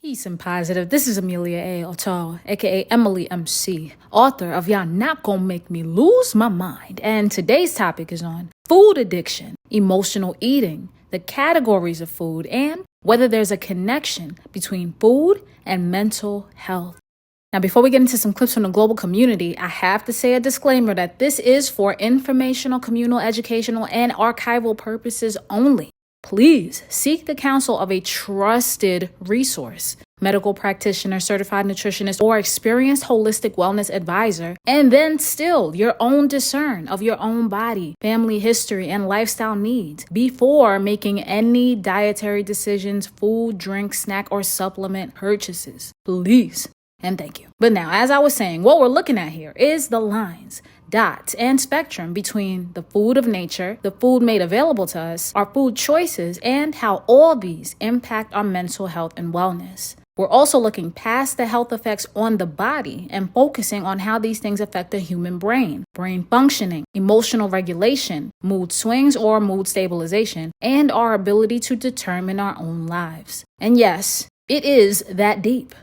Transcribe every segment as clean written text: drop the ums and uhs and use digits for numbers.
Peace and positive. This is Amelia A. Otto, aka Emily MC, author of Y'all Not Gonna Make Me Lose My Mind. And today's topic is on food addiction, emotional eating, the categories of food, and whether there's a connection between food and mental health. Now, before we get into some clips from the global community, I have to say a disclaimer that this is for informational, communal, educational, and archival purposes only. Please seek the counsel of a trusted resource, medical practitioner, certified nutritionist, or experienced holistic wellness advisor, and then still your own discern of your own body, family history, and lifestyle needs before making any dietary decisions, food, drink, snack, or supplement purchases. Please. And thank you. But now, as I was saying, what we're looking at here is the lines, dots, and spectrum between the food of nature, the food made available to us, our food choices, and how all these impact our mental health and wellness. We're also looking past the health effects on the body and focusing on how these things affect the human brain functioning, emotional regulation, mood swings or mood stabilization, and our ability to determine our own lives. And yes, it is that deep.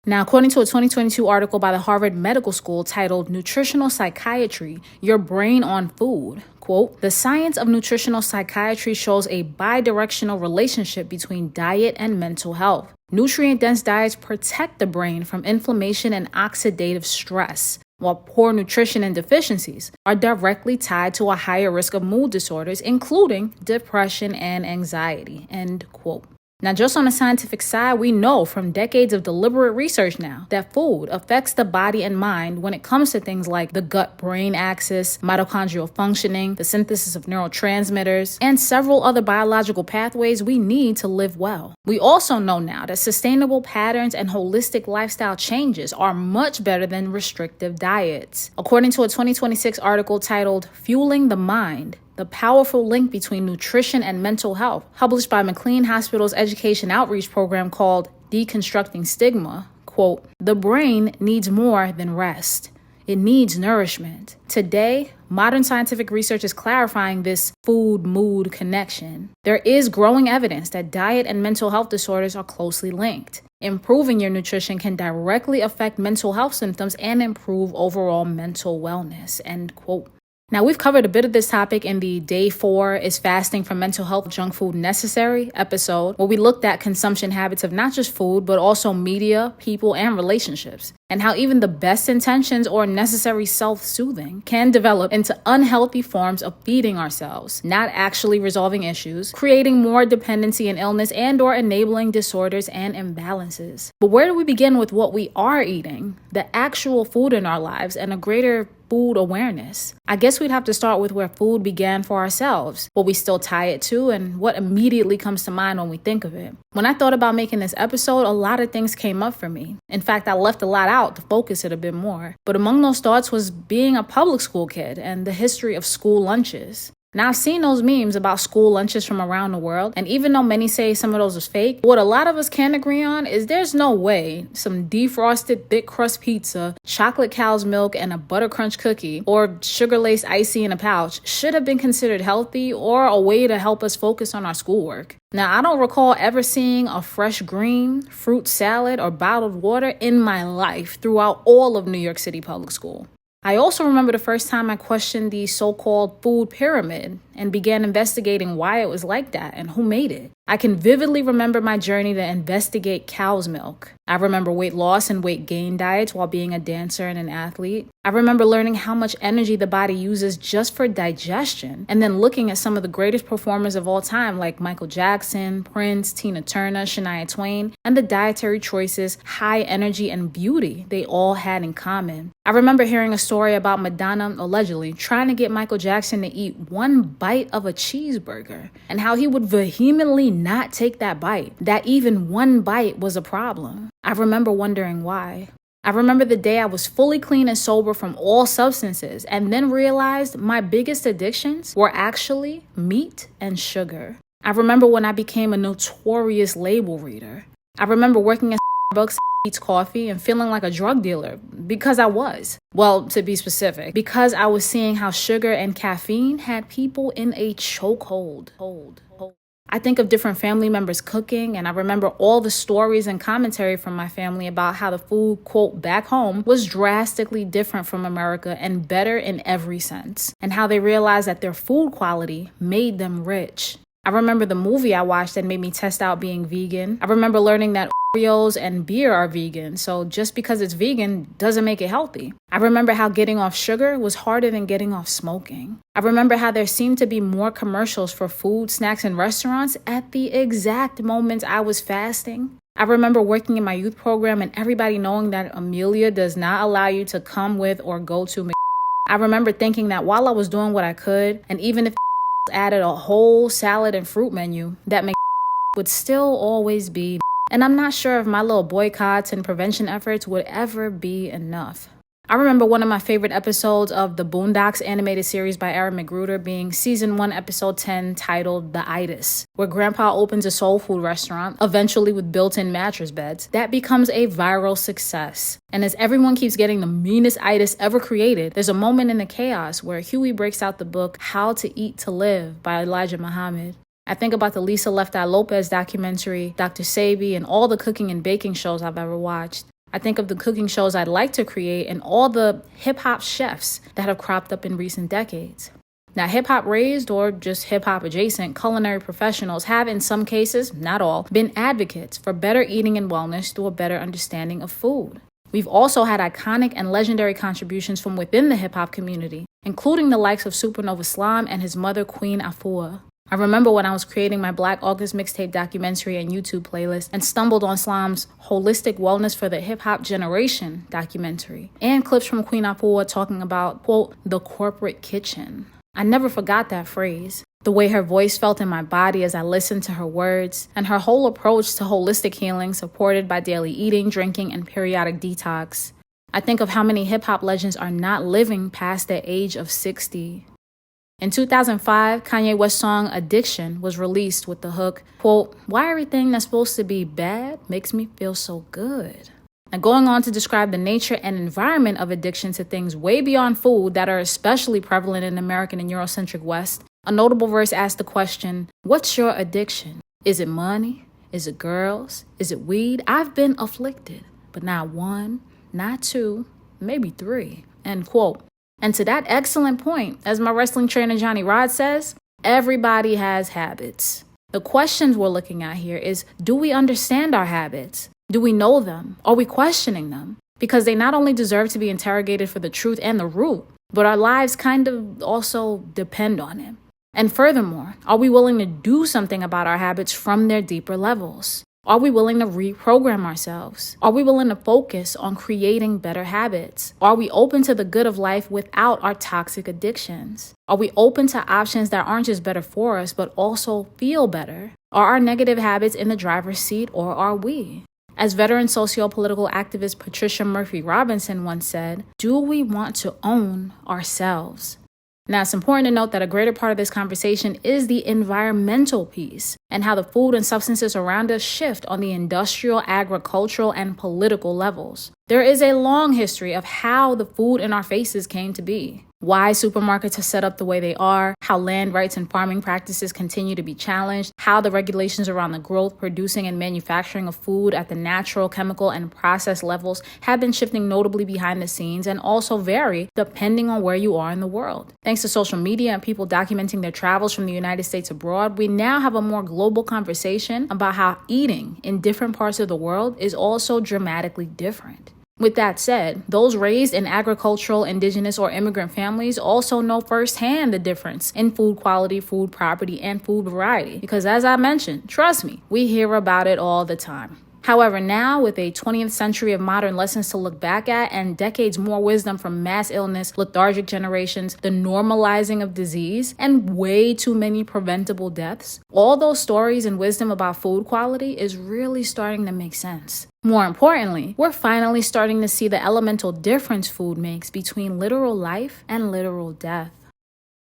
Now, according to a 2022 article by the Harvard Medical School titled Nutritional Psychiatry, Your Brain on Food, quote, the science of nutritional psychiatry shows a bidirectional relationship between diet and mental health. Nutrient-dense diets protect the brain from inflammation and oxidative stress, while poor nutrition and deficiencies are directly tied to a higher risk of mood disorders, including depression and anxiety, end quote. Now, just on the scientific side, we know from decades of deliberate research now that food affects the body and mind when it comes to things like the gut-brain axis, mitochondrial functioning, the synthesis of neurotransmitters, and several other biological pathways we need to live well. We also know now that sustainable patterns and holistic lifestyle changes are much better than restrictive diets. According to a 2026 article titled Fueling the Mind, the powerful link between nutrition and mental health, published by McLean Hospital's education outreach program called Deconstructing Stigma, quote, the brain needs more than rest. It needs nourishment. Today, modern scientific research is clarifying this food-mood connection. There is growing evidence that diet and mental health disorders are closely linked. Improving your nutrition can directly affect mental health symptoms and improve overall mental wellness, end quote. Now, we've covered a bit of this topic in the Day 4 is Fasting from Mental Health Junk Food Necessary episode, where we looked at consumption habits of not just food, but also media, people, and relationships, and how even the best intentions or necessary self-soothing can develop into unhealthy forms of feeding ourselves, not actually resolving issues, creating more dependency and illness, and or enabling disorders and imbalances. But where do we begin with what we are eating, the actual food in our lives, and a greater food awareness? I guess we'd have to start with where food began for ourselves, what we still tie it to, and what immediately comes to mind when we think of it. When I thought about making this episode, a lot of things came up for me. In fact, I left a lot out to focus it a bit more. But among those thoughts was being a public school kid and the history of school lunches. Now, I've seen those memes about school lunches from around the world, and even though many say some of those is fake, what a lot of us can agree on is there's no way some defrosted thick crust pizza, chocolate cow's milk, and a butter crunch cookie, or sugar-laced icy in a pouch should have been considered healthy or a way to help us focus on our schoolwork. Now, I don't recall ever seeing a fresh green, fruit salad, or bottled water in my life throughout all of New York City public school. I also remember the first time I questioned the so-called food pyramid and began investigating why it was like that and who made it. I can vividly remember my journey to investigate cow's milk. I remember weight loss and weight gain diets while being a dancer and an athlete. I remember learning how much energy the body uses just for digestion, and then looking at some of the greatest performers of all time like Michael Jackson, Prince, Tina Turner, Shania Twain, and the dietary choices, high energy, and beauty they all had in common. I remember hearing a story about Madonna allegedly trying to get Michael Jackson to eat one bite of a cheeseburger, and how he would vehemently not take that bite, that even one bite was a problem. I remember wondering why. I remember the day I was fully clean and sober from all substances, and then realized my biggest addictions were actually meat and sugar. I remember when I became a notorious label reader. I remember working at Boondocks eats coffee and feeling like a drug dealer because I was. Well, to be specific, because I was seeing how sugar and caffeine had people in a chokehold. I think of different family members cooking, and I remember all the stories and commentary from my family about how the food, quote, back home was drastically different from America and better in every sense, and how they realized that their food quality made them rich. I remember the movie I watched that made me test out being vegan. I remember learning that Oreos and beer are vegan, so just because it's vegan doesn't make it healthy. I remember how getting off sugar was harder than getting off smoking. I remember how there seemed to be more commercials for food, snacks, and restaurants at the exact moments I was fasting. I remember working in my youth program and everybody knowing that Amelia does not allow you to come with or go to I remember thinking that while I was doing what I could, and even if added a whole salad and fruit menu, that would still always be. And I'm not sure if my little boycotts and prevention efforts would ever be enough. I remember one of my favorite episodes of the Boondocks animated series by Aaron McGruder being season 1, episode 10, titled The Itis, where Grandpa opens a soul food restaurant, eventually with built-in mattress beds, that becomes a viral success. And as everyone keeps getting the meanest itis ever created, there's a moment in the chaos where Huey breaks out the book How to Eat to Live by Elijah Muhammad. I think about the Lisa Left Eye Lopez documentary, Dr. Sebi, and all the cooking and baking shows I've ever watched. I think of the cooking shows I'd like to create and all the hip-hop chefs that have cropped up in recent decades. Now, hip-hop raised or just hip-hop adjacent culinary professionals have, in some cases, not all, been advocates for better eating and wellness through a better understanding of food. We've also had iconic and legendary contributions from within the hip-hop community, including the likes of SupaNova Slom and his mother, Queen Afua. I remember when I was creating my Black August mixtape documentary and YouTube playlist and stumbled on Slom's Holistic Wellness for the Hip Hop Generation documentary and clips from Queen Afua talking about, quote, the corporate kitchen. I never forgot that phrase, the way her voice felt in my body as I listened to her words, and her whole approach to holistic healing supported by daily eating, drinking, and periodic detox. I think of how many hip-hop legends are not living past the age of 60. In 2005, Kanye West's song Addiction was released with the hook, quote, why everything that's supposed to be bad makes me feel so good. And going on to describe the nature and environment of addiction to things way beyond food that are especially prevalent in the American and Eurocentric West, a notable verse asked the question, what's your addiction? Is it money? Is it girls? Is it weed? I've been afflicted, but not 1, not 2, maybe 3, end quote. And to that excellent point, as my wrestling trainer Johnny Rod says, everybody has habits. The questions we're looking at here is, do we understand our habits? Do we know them? Are we questioning them? Because they not only deserve to be interrogated for the truth and the root, but our lives kind of also depend on it. And furthermore, are we willing to do something about our habits from their deeper levels? Are we willing to reprogram ourselves? Are we willing to focus on creating better habits? Are we open to the good of life without our toxic addictions? Are we open to options that aren't just better for us, but also feel better? Are our negative habits in the driver's seat, or are we? As veteran socio-political activist Patricia Murphy Robinson once said, do we want to own ourselves? Now, it's important to note that a greater part of this conversation is the environmental piece and how the food and substances around us shift on the industrial, agricultural, and political levels. There is a long history of how the food in our faces came to be. Why supermarkets are set up the way they are, how land rights and farming practices continue to be challenged, how the regulations around the growth, producing, and manufacturing of food at the natural, chemical, and process levels have been shifting notably behind the scenes and also vary depending on where you are in the world. Thanks to social media and people documenting their travels from the United States abroad, we now have a more global conversation about how eating in different parts of the world is also dramatically different. With that said, those raised in agricultural, indigenous, or immigrant families also know firsthand the difference in food quality, food property, and food variety. Because as I mentioned, trust me, we hear about it all the time. However, now with a 20th century of modern lessons to look back at and decades more wisdom from mass illness, lethargic generations, the normalizing of disease, and way too many preventable deaths, all those stories and wisdom about food quality is really starting to make sense. More importantly, we're finally starting to see the elemental difference food makes between literal life and literal death.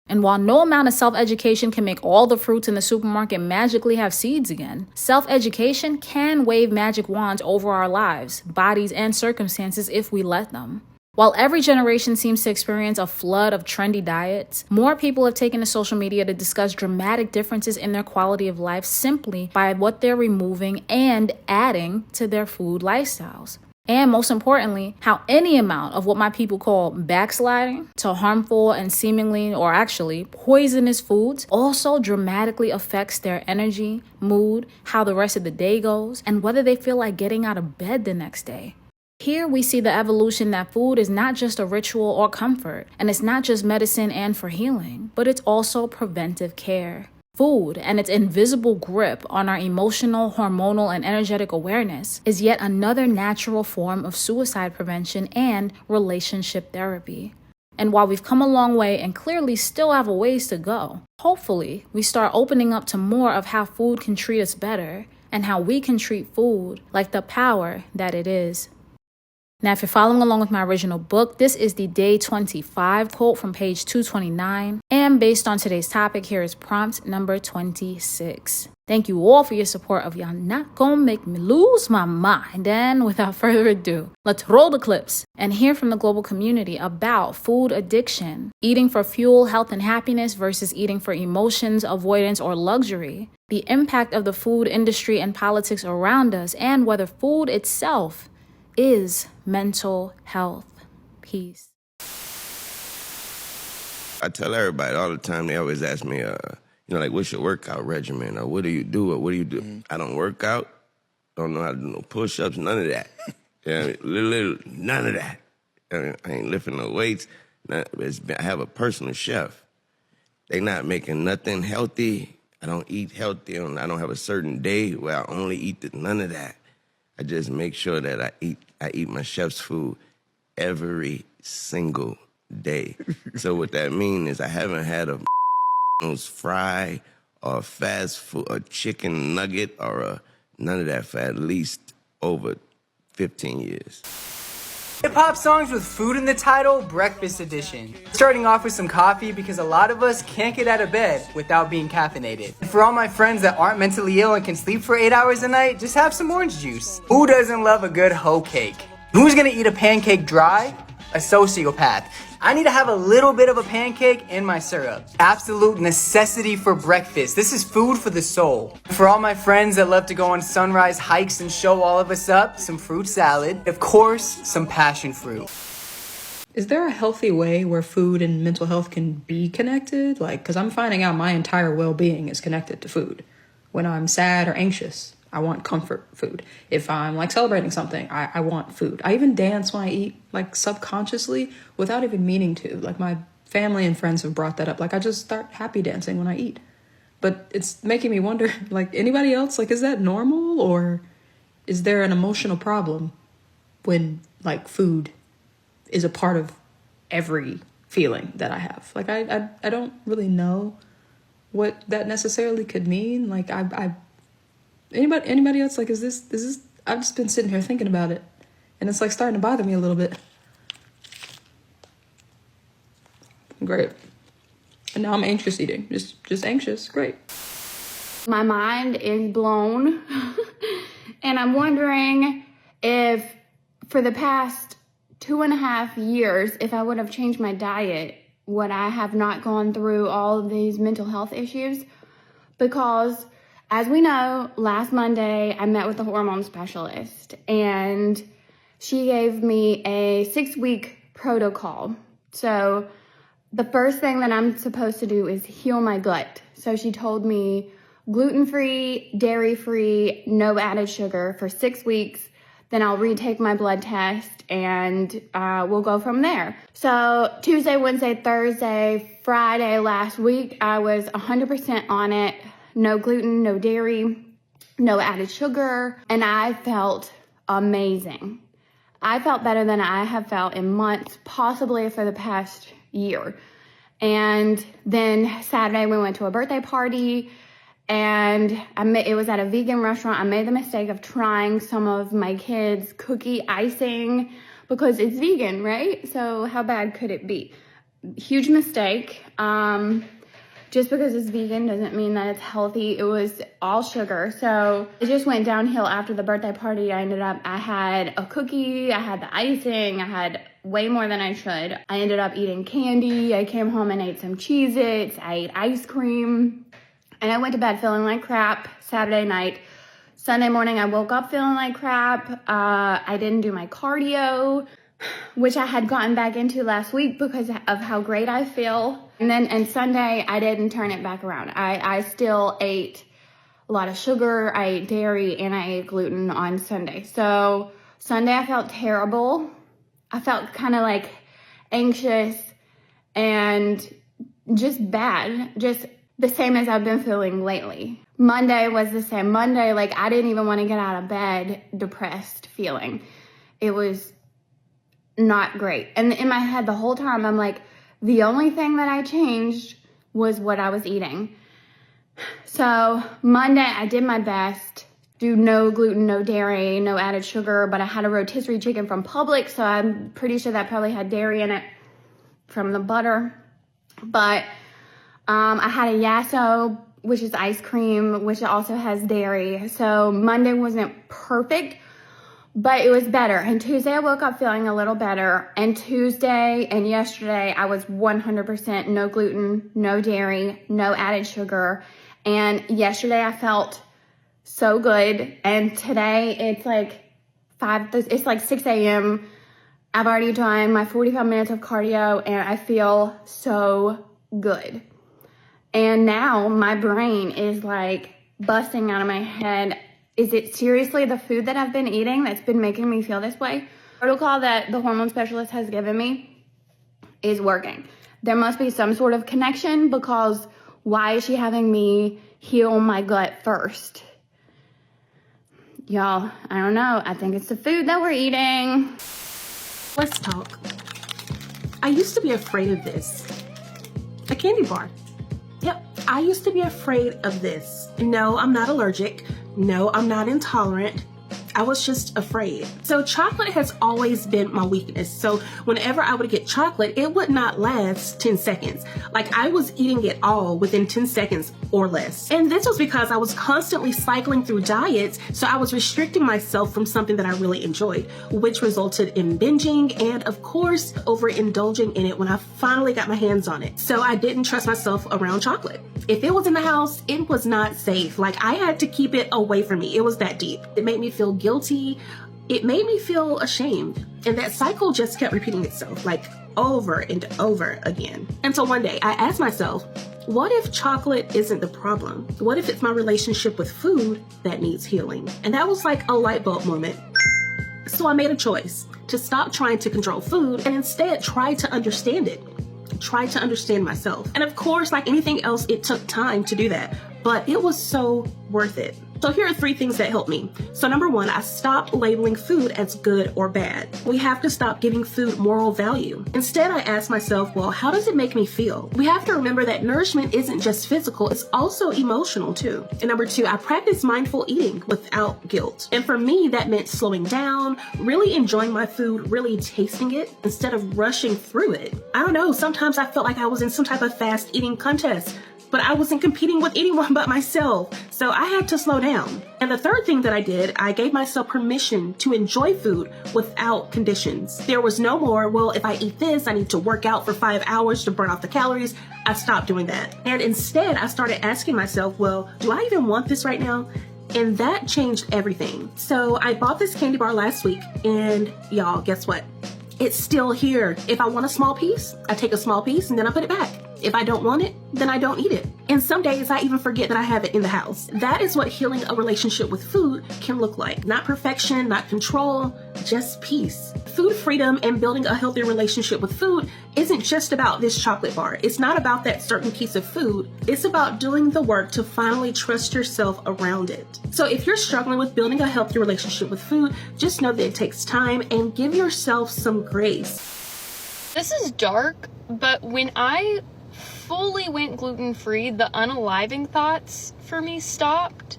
And while no amount of self-education can make all the fruits in the supermarket magically have seeds again, self-education can wave magic wands over our lives, bodies, and circumstances if we let them. While every generation seems to experience a flood of trendy diets, more people have taken to social media to discuss dramatic differences in their quality of life simply by what they're removing and adding to their food lifestyles. And most importantly, how any amount of what my people call backsliding to harmful and seemingly or actually poisonous foods also dramatically affects their energy, mood, how the rest of the day goes, and whether they feel like getting out of bed the next day. Here we see the evolution that food is not just a ritual or comfort, and it's not just medicine and for healing, but it's also preventive care. Food and its invisible grip on our emotional, hormonal, and energetic awareness is yet another natural form of suicide prevention and relationship therapy. And while we've come a long way and clearly still have a ways to go, hopefully we start opening up to more of how food can treat us better and how we can treat food like the power that it is. Now, if you're following along with my original book, this is the day 25 quote from page 229. And based on today's topic, here is prompt number 26. Thank you all for your support of Y'all Not Gonna Make Me Lose My Mind. And without further ado, let's roll the clips and hear from the global community about food addiction, eating for fuel, health, and happiness versus eating for emotions, avoidance, or luxury, the impact of the food industry and politics around us, and whether food itself is mental health. Peace. I tell everybody all the time, they always ask me, like, what's your workout regimen? Or what do you do? Or what do you do? Mm-hmm. I don't work out. Don't know how to do no push-ups, none of that. Literally none of that. I ain't lifting no weights. I have a personal chef. They not making nothing healthy. I don't eat healthy. I don't have a certain day where I only eat none of that. I just make sure that I eat my chef's food every single day. So what that means is I haven't had a fry or fast food, a chicken nugget or none of that for at least over 15 years. Hip-hop songs with food in the title, breakfast edition. Starting off with some coffee because a lot of us can't get out of bed without being caffeinated. And for all my friends that aren't mentally ill and can sleep for 8 hours a night, just have some orange juice. Who doesn't love a good hoe cake? Who's gonna eat a pancake dry? A sociopath. I need to have a little bit of a pancake in my syrup. Absolute necessity for breakfast. This is food for the soul. For all my friends that love to go on sunrise hikes and show all of us up, some fruit salad. Of course, some passion fruit. Is there a healthy way where food and mental health can be connected? Because I'm finding out my entire well-being is connected to food. When I'm sad or anxious, I want comfort food. If I'm celebrating something, I want food. I even dance when I eat, subconsciously without even meaning to. My family and friends have brought that up. I just start happy dancing when I eat. But it's making me wonder, anybody else, is that normal? Or is there an emotional problem when food is a part of every feeling that I have? I don't really know what that necessarily could mean. Anybody else, is this, I've just been sitting here thinking about it, and it's starting to bother me a little bit. Great. And now I'm anxious eating, just anxious, great. My mind is blown, and I'm wondering if for the past 2.5 years, if I would have changed my diet, would I have not gone through all of these mental health issues? Because as we know, last Monday, I met with a hormone specialist, and she gave me a 6-week protocol. So the first thing that I'm supposed to do is heal my gut. So she told me gluten-free, dairy-free, no added sugar for 6 weeks. Then I'll retake my blood test, and we'll go from there. So Tuesday, Wednesday, Thursday, Friday last week, I was 100% on it. No gluten, no dairy, no added sugar, and I felt amazing. I felt better than I have felt in months, possibly for the past year. And then Saturday we went to a birthday party, and it was at a vegan restaurant. I made the mistake of trying some of my kids' cookie icing because it's vegan, right? So how bad could it be? Huge mistake. Just because it's vegan doesn't mean that it's healthy. It was all sugar. So it just went downhill after the birthday party. I had a cookie, I had the icing, I had way more than I should. I ended up eating candy. I came home and ate some Cheez-Its. I ate ice cream. And I went to bed feeling like crap Saturday night. Sunday morning, I woke up feeling like crap. I didn't do my cardio, which I had gotten back into last week because of how great I feel. And Sunday, I didn't turn it back around. I still ate a lot of sugar, I ate dairy, and I ate gluten on Sunday. So Sunday, I felt terrible. I felt kind of like anxious and just bad, just the same as I've been feeling lately. Monday was the same. Monday, like, I didn't even want to get out of bed, depressed feeling. It was not great. And in my head the whole time, I'm like, the only thing that I changed was what I was eating. So Monday, I did my best. Do no gluten, no dairy, no added sugar, but I had a rotisserie chicken from Publix, so I'm pretty sure that probably had dairy in it from the butter. But I had a Yasso, which is ice cream, which also has dairy. So Monday wasn't perfect, but it was better. And Tuesday, I woke up feeling a little better. And Tuesday and yesterday, I was 100% no gluten, no dairy, no added sugar. And yesterday, I felt so good. And today, it's like 6 a.m. I've already done my 45 minutes of cardio, and I feel so good. And now my brain is like busting out of my head. Is it seriously the food that I've been eating that's been making me feel this way? The protocol that the hormone specialist has given me is working. There must be some sort of connection, because why is she having me heal my gut first? Y'all, I don't know. I think it's the food that we're eating. Let's talk. I used to be afraid of this. A candy bar. Yep, I used to be afraid of this. No, I'm not allergic. No, I'm not intolerant. I was just afraid. So chocolate has always been my weakness. So whenever I would get chocolate, it would not last 10 seconds. Like, I was eating it all within 10 seconds or less. And this was because I was constantly cycling through diets. So I was restricting myself from something that I really enjoyed, which resulted in binging and, of course, overindulging in it when I finally got my hands on it. So I didn't trust myself around chocolate. If it was in the house, it was not safe. Like, I had to keep it away from me. It was that deep. It made me feel guilty. It made me feel ashamed. And that cycle just kept repeating itself, like over and over again. Until one day I asked myself, what if chocolate isn't the problem? What if it's my relationship with food that needs healing? And that was like a light bulb moment. So I made a choice to stop trying to control food and instead try to understand it. Try to understand myself. And of course, like anything else, it took time to do that, but it was so worth it. So here are 3 things that helped me. So number 1, I stopped labeling food as good or bad. We have to stop giving food moral value. Instead, I asked myself, well, how does it make me feel? We have to remember that nourishment isn't just physical, it's also emotional too. And number 2, I practice mindful eating without guilt. And for me, that meant slowing down, really enjoying my food, really tasting it instead of rushing through it. I don't know, sometimes I felt like I was in some type of fast eating contest, but I wasn't competing with anyone but myself. So I had to slow down. And the third thing that I did, I gave myself permission to enjoy food without conditions. There was no more, well, if I eat this, I need to work out for 5 hours to burn off the calories. I stopped doing that. And instead, I started asking myself, well, do I even want this right now? And that changed everything. So I bought this candy bar last week, and y'all, guess what? It's still here. If I want a small piece, I take a small piece and then I put it back. If I don't want it, then I don't eat it. And some days I even forget that I have it in the house. That is what healing a relationship with food can look like. Not perfection, not control, just peace. Food freedom and building a healthy relationship with food isn't just about this chocolate bar. It's not about that certain piece of food. It's about doing the work to finally trust yourself around it. So if you're struggling with building a healthy relationship with food, just know that it takes time and give yourself some grace. This is dark, but when I fully went gluten-free, the unaliving thoughts for me stopped.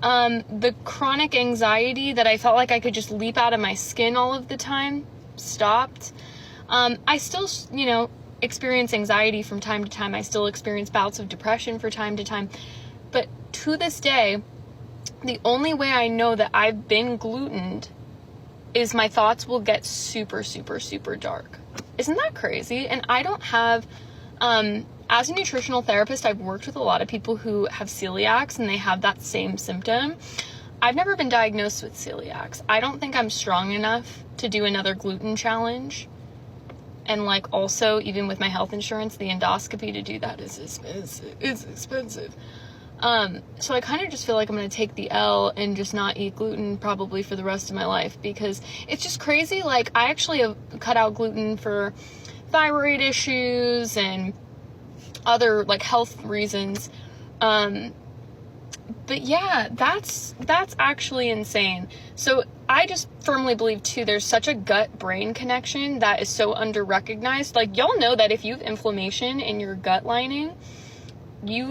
The chronic anxiety that I felt like I could just leap out of my skin all of the time stopped. I still, experience anxiety from time to time. I still experience bouts of depression from time to time. But to this day, the only way I know that I've been glutened is my thoughts will get super, super, super dark. Isn't that crazy? And I don't have, as a nutritional therapist, I've worked with a lot of people who have celiacs and they have that same symptom. I've never been diagnosed with celiacs. I don't think I'm strong enough to do another gluten challenge. And like also, even with my health insurance, the endoscopy to do that is expensive. It's expensive. So I kind of just feel like I'm going to take the L and just not eat gluten probably for the rest of my life, because it's just crazy. Like, I actually have cut out gluten for thyroid issues and other like health reasons. But yeah, that's actually insane. So I just firmly believe too, there's such a gut-brain connection that is so under-recognized. Like, y'all know that if you have inflammation in your gut lining,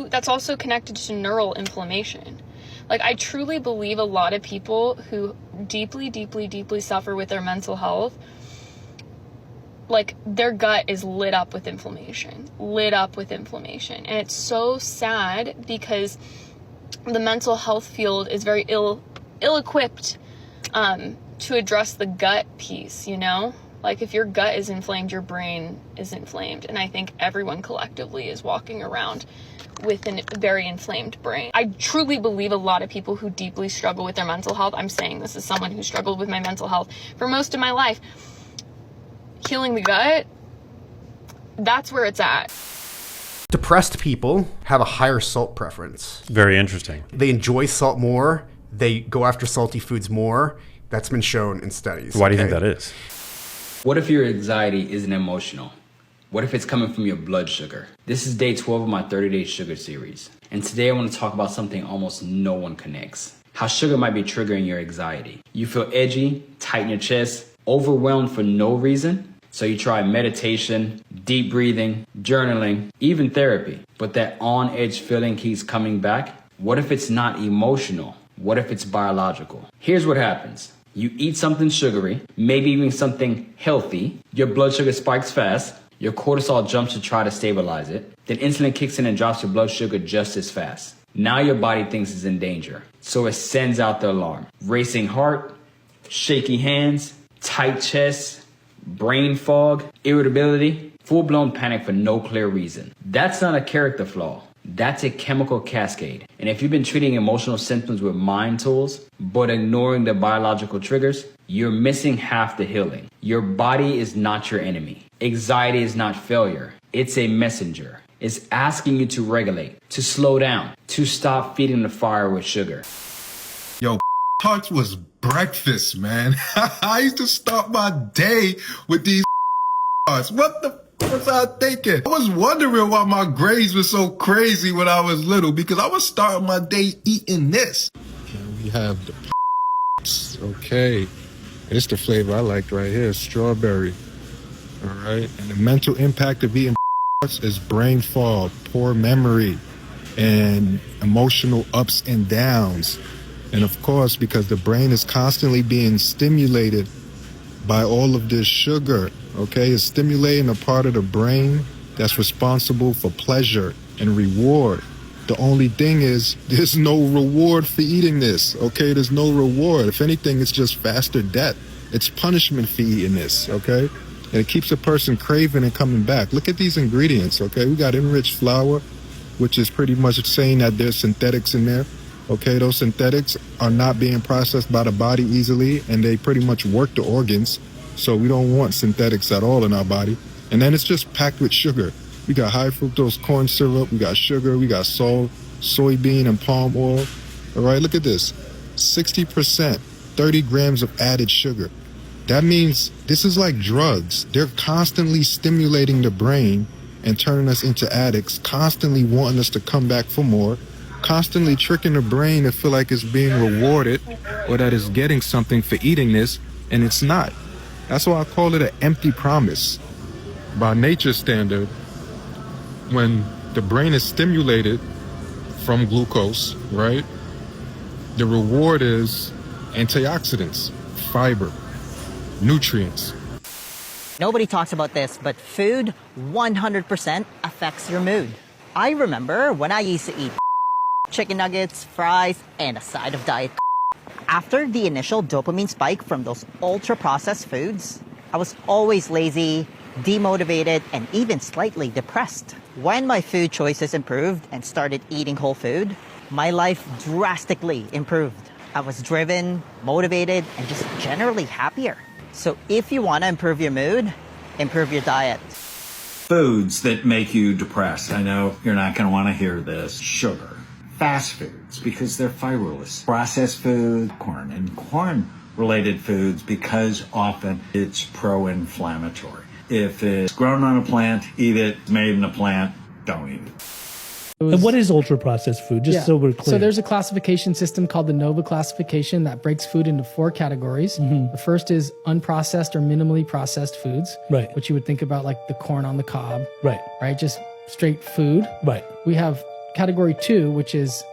that's also connected to neural inflammation. Like, I truly believe a lot of people who deeply, deeply, deeply suffer with their mental health, like, their gut is lit up with inflammation. And it's so sad because the mental health field is very ill-equipped to address the gut piece, you know? Like, if your gut is inflamed, your brain is inflamed. And I think everyone collectively is walking around with a very inflamed brain. I truly believe a lot of people who deeply struggle with their mental health, I'm saying this as someone who struggled with my mental health for most of my life, healing the gut, that's where it's at. Depressed people have a higher salt preference. Very interesting. They enjoy salt more. They go after salty foods more. That's been shown in studies. Why do you think that is? What if your anxiety isn't emotional? What if it's coming from your blood sugar? This is day 12 of my 30-day sugar series. And today I want to talk about something almost no one connects. How sugar might be triggering your anxiety. You feel edgy, tight in your chest, overwhelmed for no reason. So you try meditation, deep breathing, journaling, even therapy. But that on-edge feeling keeps coming back. What if it's not emotional? What if it's biological? Here's what happens. You eat something sugary, maybe even something healthy. Your blood sugar spikes fast. Your cortisol jumps to try to stabilize it. Then insulin kicks in and drops your blood sugar just as fast. Now your body thinks it's in danger. So it sends out the alarm. Racing heart, shaky hands, tight chest, brain fog, irritability, full-blown panic for no clear reason. That's not a character flaw. That's a chemical cascade. And if you've been treating emotional symptoms with mind tools, but ignoring the biological triggers, you're missing half the healing. Your body is not your enemy. Anxiety is not failure. It's a messenger. It's asking you to regulate, to slow down, to stop feeding the fire with sugar. Yo, Tarts was breakfast, man. I used to start my day with these tarts. What the f was I thinking? I was wondering why my grades were so crazy when I was little, because I was starting my day eating this. And we have the okay. It's the flavor I liked right here, strawberry. All right. And the mental impact of eating is brain fog, poor memory, and emotional ups and downs. And of course, because the brain is constantly being stimulated by all of this sugar, okay? It's stimulating a part of the brain that's responsible for pleasure and reward. The only thing is, there's no reward for eating this, okay? There's no reward. If anything, it's just faster death. It's punishment for eating this, okay? And it keeps a person craving and coming back. Look at these ingredients, okay? We got enriched flour, which is pretty much saying that there's synthetics in there. Okay, those synthetics are not being processed by the body easily, and they pretty much work the organs. So we don't want synthetics at all in our body. And then it's just packed with sugar. We got high fructose corn syrup, we got sugar, we got salt, soybean, and palm oil. All right, look at this. 60%, 30 grams of added sugar. That means this is like drugs. They're constantly stimulating the brain and turning us into addicts, constantly wanting us to come back for more, constantly tricking the brain to feel like it's being rewarded or that it's getting something for eating this, and it's not. That's why I call it an empty promise. By nature's standard, when the brain is stimulated from glucose, right, the reward is antioxidants, fiber, nutrients. Nobody talks about this, but food 100% affects your mood. I remember when I used to eat chicken nuggets, fries, and a side of diet. After the initial dopamine spike from those ultra-processed foods, I was always lazy, demotivated, and even slightly depressed. When my food choices improved and started eating whole food, my life drastically improved. I was driven, motivated, and just generally happier. So if you want to improve your mood, improve your diet. Foods that make you depressed. I know you're not going to want to hear this. Sugar. Fast foods, because they're fiberless. Processed food, corn. And corn-related foods, because often it's pro-inflammatory. If it's grown on a plant, eat it. Made in a plant, don't eat it. And what is ultra-processed food, just so we're clear? So there's a classification system called the NOVA classification that breaks food into 4 categories. The first is unprocessed or minimally processed foods, right? Which you would think about like the corn on the cob, right? Right, just straight food, right? We have category 2, which is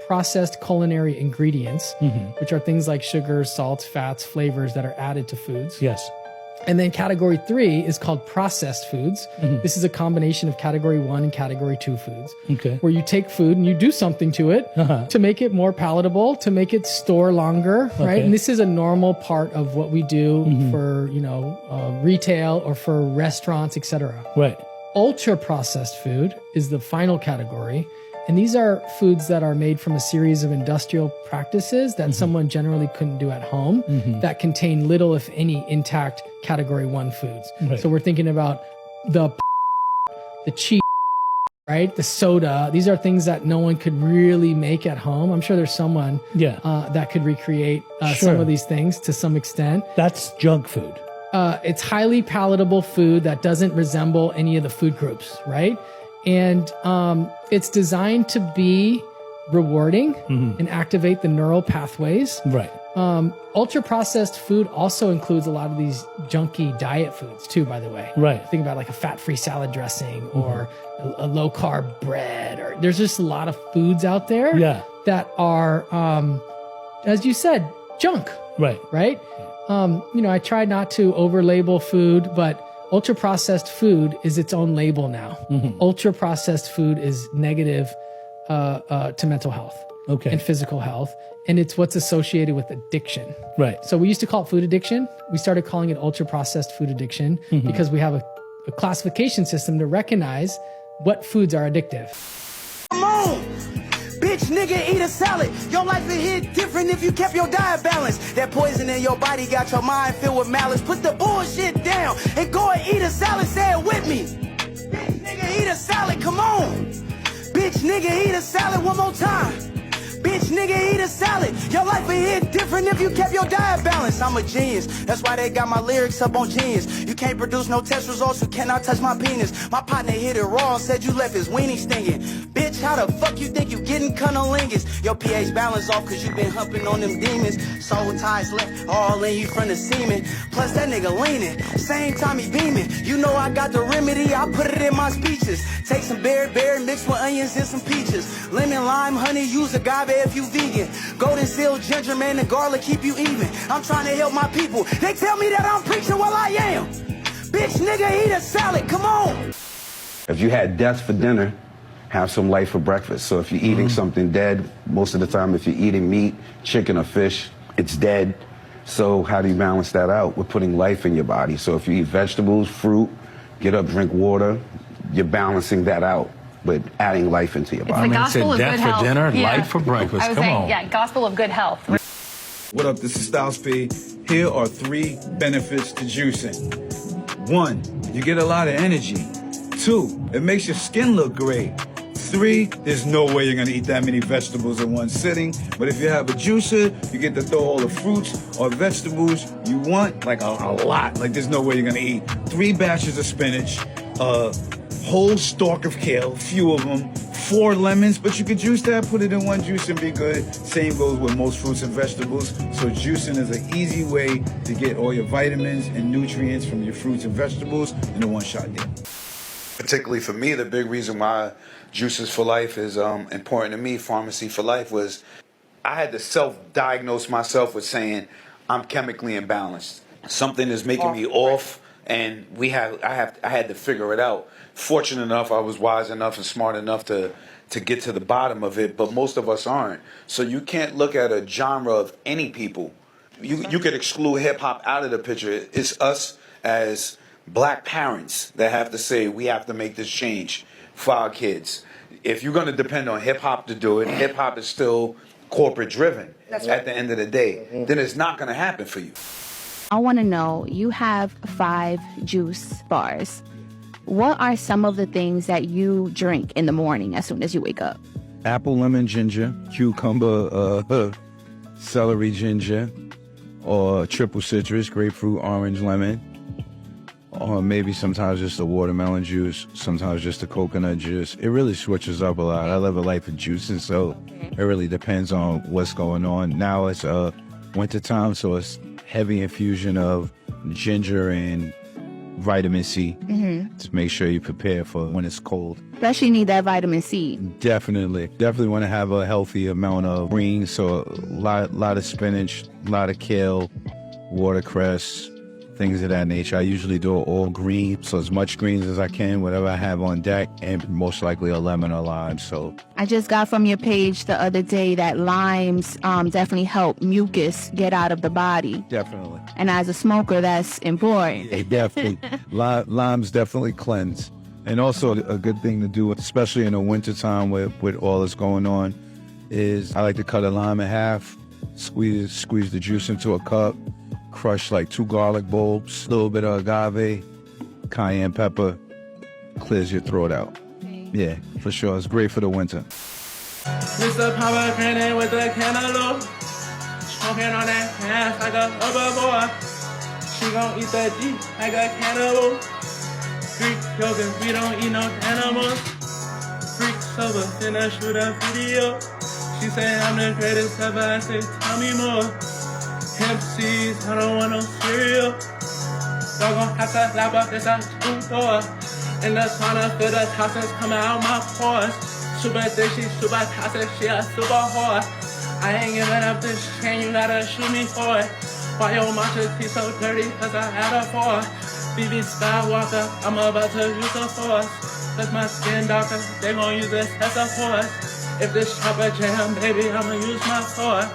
processed culinary ingredients, which are things like sugars, salts, fats, flavors that are added to foods. Yes. And then category 3 is called processed foods. This is a combination of category 1 and category 2 foods. Okay. Where you take food and you do something to it to make it more palatable, to make it store longer, right? Okay. And this is a normal part of what we do for, retail or for restaurants, etc. Right. Ultra processed food is the final category. And these are foods that are made from a series of industrial practices that someone generally couldn't do at home that contain little, if any, intact category 1 foods. Right. So we're thinking about the cheese, right? The soda. These are things that no one could really make at home. I'm sure there's someone that could recreate some of these things to some extent. That's junk food. It's highly palatable food that doesn't resemble any of the food groups, right? And it's designed to be rewarding and activate the neural pathways. Right. Ultra processed food also includes a lot of these junky diet foods too, by the way. Right. Think about like a fat-free salad dressing or a low-carb bread. Or there's just a lot of foods out there that are, as you said, junk. Right. Right. I try not to over-label food, but ultra-processed food is its own label now. Ultra-processed food is negative to mental health and physical health, and it's what's associated with addiction. Right. So we used to call it food addiction. We started calling it ultra-processed food addiction because we have a classification system to recognize what foods are addictive. Come on! Bitch, nigga, eat a salad. Your life would hit different if you kept your diet balanced. That poison in your body got your mind filled with malice. Put the bullshit down and go and eat a salad. Say it with me. Bitch, nigga, eat a salad. Come on. Bitch, nigga, eat a salad one more time. Bitch, nigga, eat a salad. Your life would hit different if you kept your diet balanced. I'm a genius. That's why they got my lyrics up on Genius. You can't produce no test results. You cannot touch my penis. My partner hit it raw and said you left his weenie stinging. Bitch, how the fuck you think you getting cunnilingus? Your pH balance off cause you been humping on them demons. Soul ties left all in you from the semen. Plus that nigga leaning. Same time he beaming. You know I got the remedy. I put it in my speeches. Take some berry mixed with onions and some peaches. Lemon, lime, honey, use agave if you vegan. Golden seal, ginger, man, and garlic keep you even. I'm trying to help my people. They tell me that I'm preaching while I am. Bitch, nigga, eat a salad. Come on. If you had death for dinner, have some life for breakfast. So if you're eating something dead, most of the time if you're eating meat, chicken or fish, it's dead. So how do you balance that out? We're putting life in your body. So if you eat vegetables, fruit, get up, drink water, you're balancing that out, but adding life into your body. It's the gospel of good health. Death for dinner, Yeah. life for breakfast. I was Come saying, on. yeah, gospel of good health. What up, this is Styles P. Here are 3 benefits to juicing. 1, you get a lot of energy. 2, it makes your skin look great. 3, there's no way you're gonna eat that many vegetables in one sitting. But if you have a juicer, you get to throw all the fruits or vegetables you want, like a lot. Like there's no way you're gonna eat 3 batches of spinach, a whole stalk of kale, few of them, 4 lemons, but you could juice that, put it in one juice and be good. Same goes with most fruits and vegetables. So juicing is an easy way to get all your vitamins and nutrients from your fruits and vegetables in a one-shot deal. Particularly for me, the big reason why Juices for Life is important to me, Pharmacy for Life, was I had to self-diagnose myself with saying I'm chemically imbalanced. Something is making me off, and I had to figure it out. Fortunate enough, I was wise enough and smart enough to to get to the bottom of it, but most of us aren't. So you can't look at a genre of any people. You could exclude hip-hop out of the picture. It's us as black parents that have to say, we have to make this change for our kids. If you're going to depend on hip-hop to do it, hip-hop is still corporate-driven at the end of the day, then it's not going to happen for you. I want to know, you have 5 juice bars. What are some of the things that you drink in the morning as soon as you wake up? Apple, lemon, ginger, cucumber, celery, ginger, or triple citrus, grapefruit, orange, lemon, or maybe sometimes just a watermelon juice, sometimes just a coconut juice. It really switches up a lot. I live a life of juices, so it really depends on what's going on. Now it's winter time, so it's heavy infusion of ginger and vitamin C to make sure you prepare for when it's cold. Especially need that vitamin C. Definitely want to have a healthy amount of greens, so a lot of spinach, a lot of kale, watercress, things of that nature. I usually do all green, so as much greens as I can, whatever I have on deck, and most likely a lemon or lime. So I just got from your page the other day that limes definitely help mucus get out of the body. Definitely. And as a smoker, that's important. Yeah, definitely. Limes definitely cleanse. And also a good thing to do, especially in the wintertime with all that's going on, is I like to cut a lime in half, squeeze the juice into a cup, crush like 2 garlic bulbs, a little bit of agave, cayenne pepper, clears your throat out. Yeah, for sure. It's great for the winter. Mr. Pomegranate with the cantaloupe, smoking on that ass like a boy. She gon' eat that deep like a cannibal. Greek yogurt, we don't eat no animals. Freak sober, then I shoot a video. She say I'm the greatest ever, I say tell me more. Hemp seeds, I don't want no cereal. Y'all gon' have to lap up this out 2 door. In the sauna, feel the toxins coming out my pores. Super thick, she super toxic, she a super whore. I ain't giving up this chain, you gotta shoot me for it. Why your matcha tea so dirty, cause I had a 4. BB Skywalker, I'm about to use the force. Cause my skin darker, they gon' use this as a force. If this chopper jam, baby, I'ma use my force.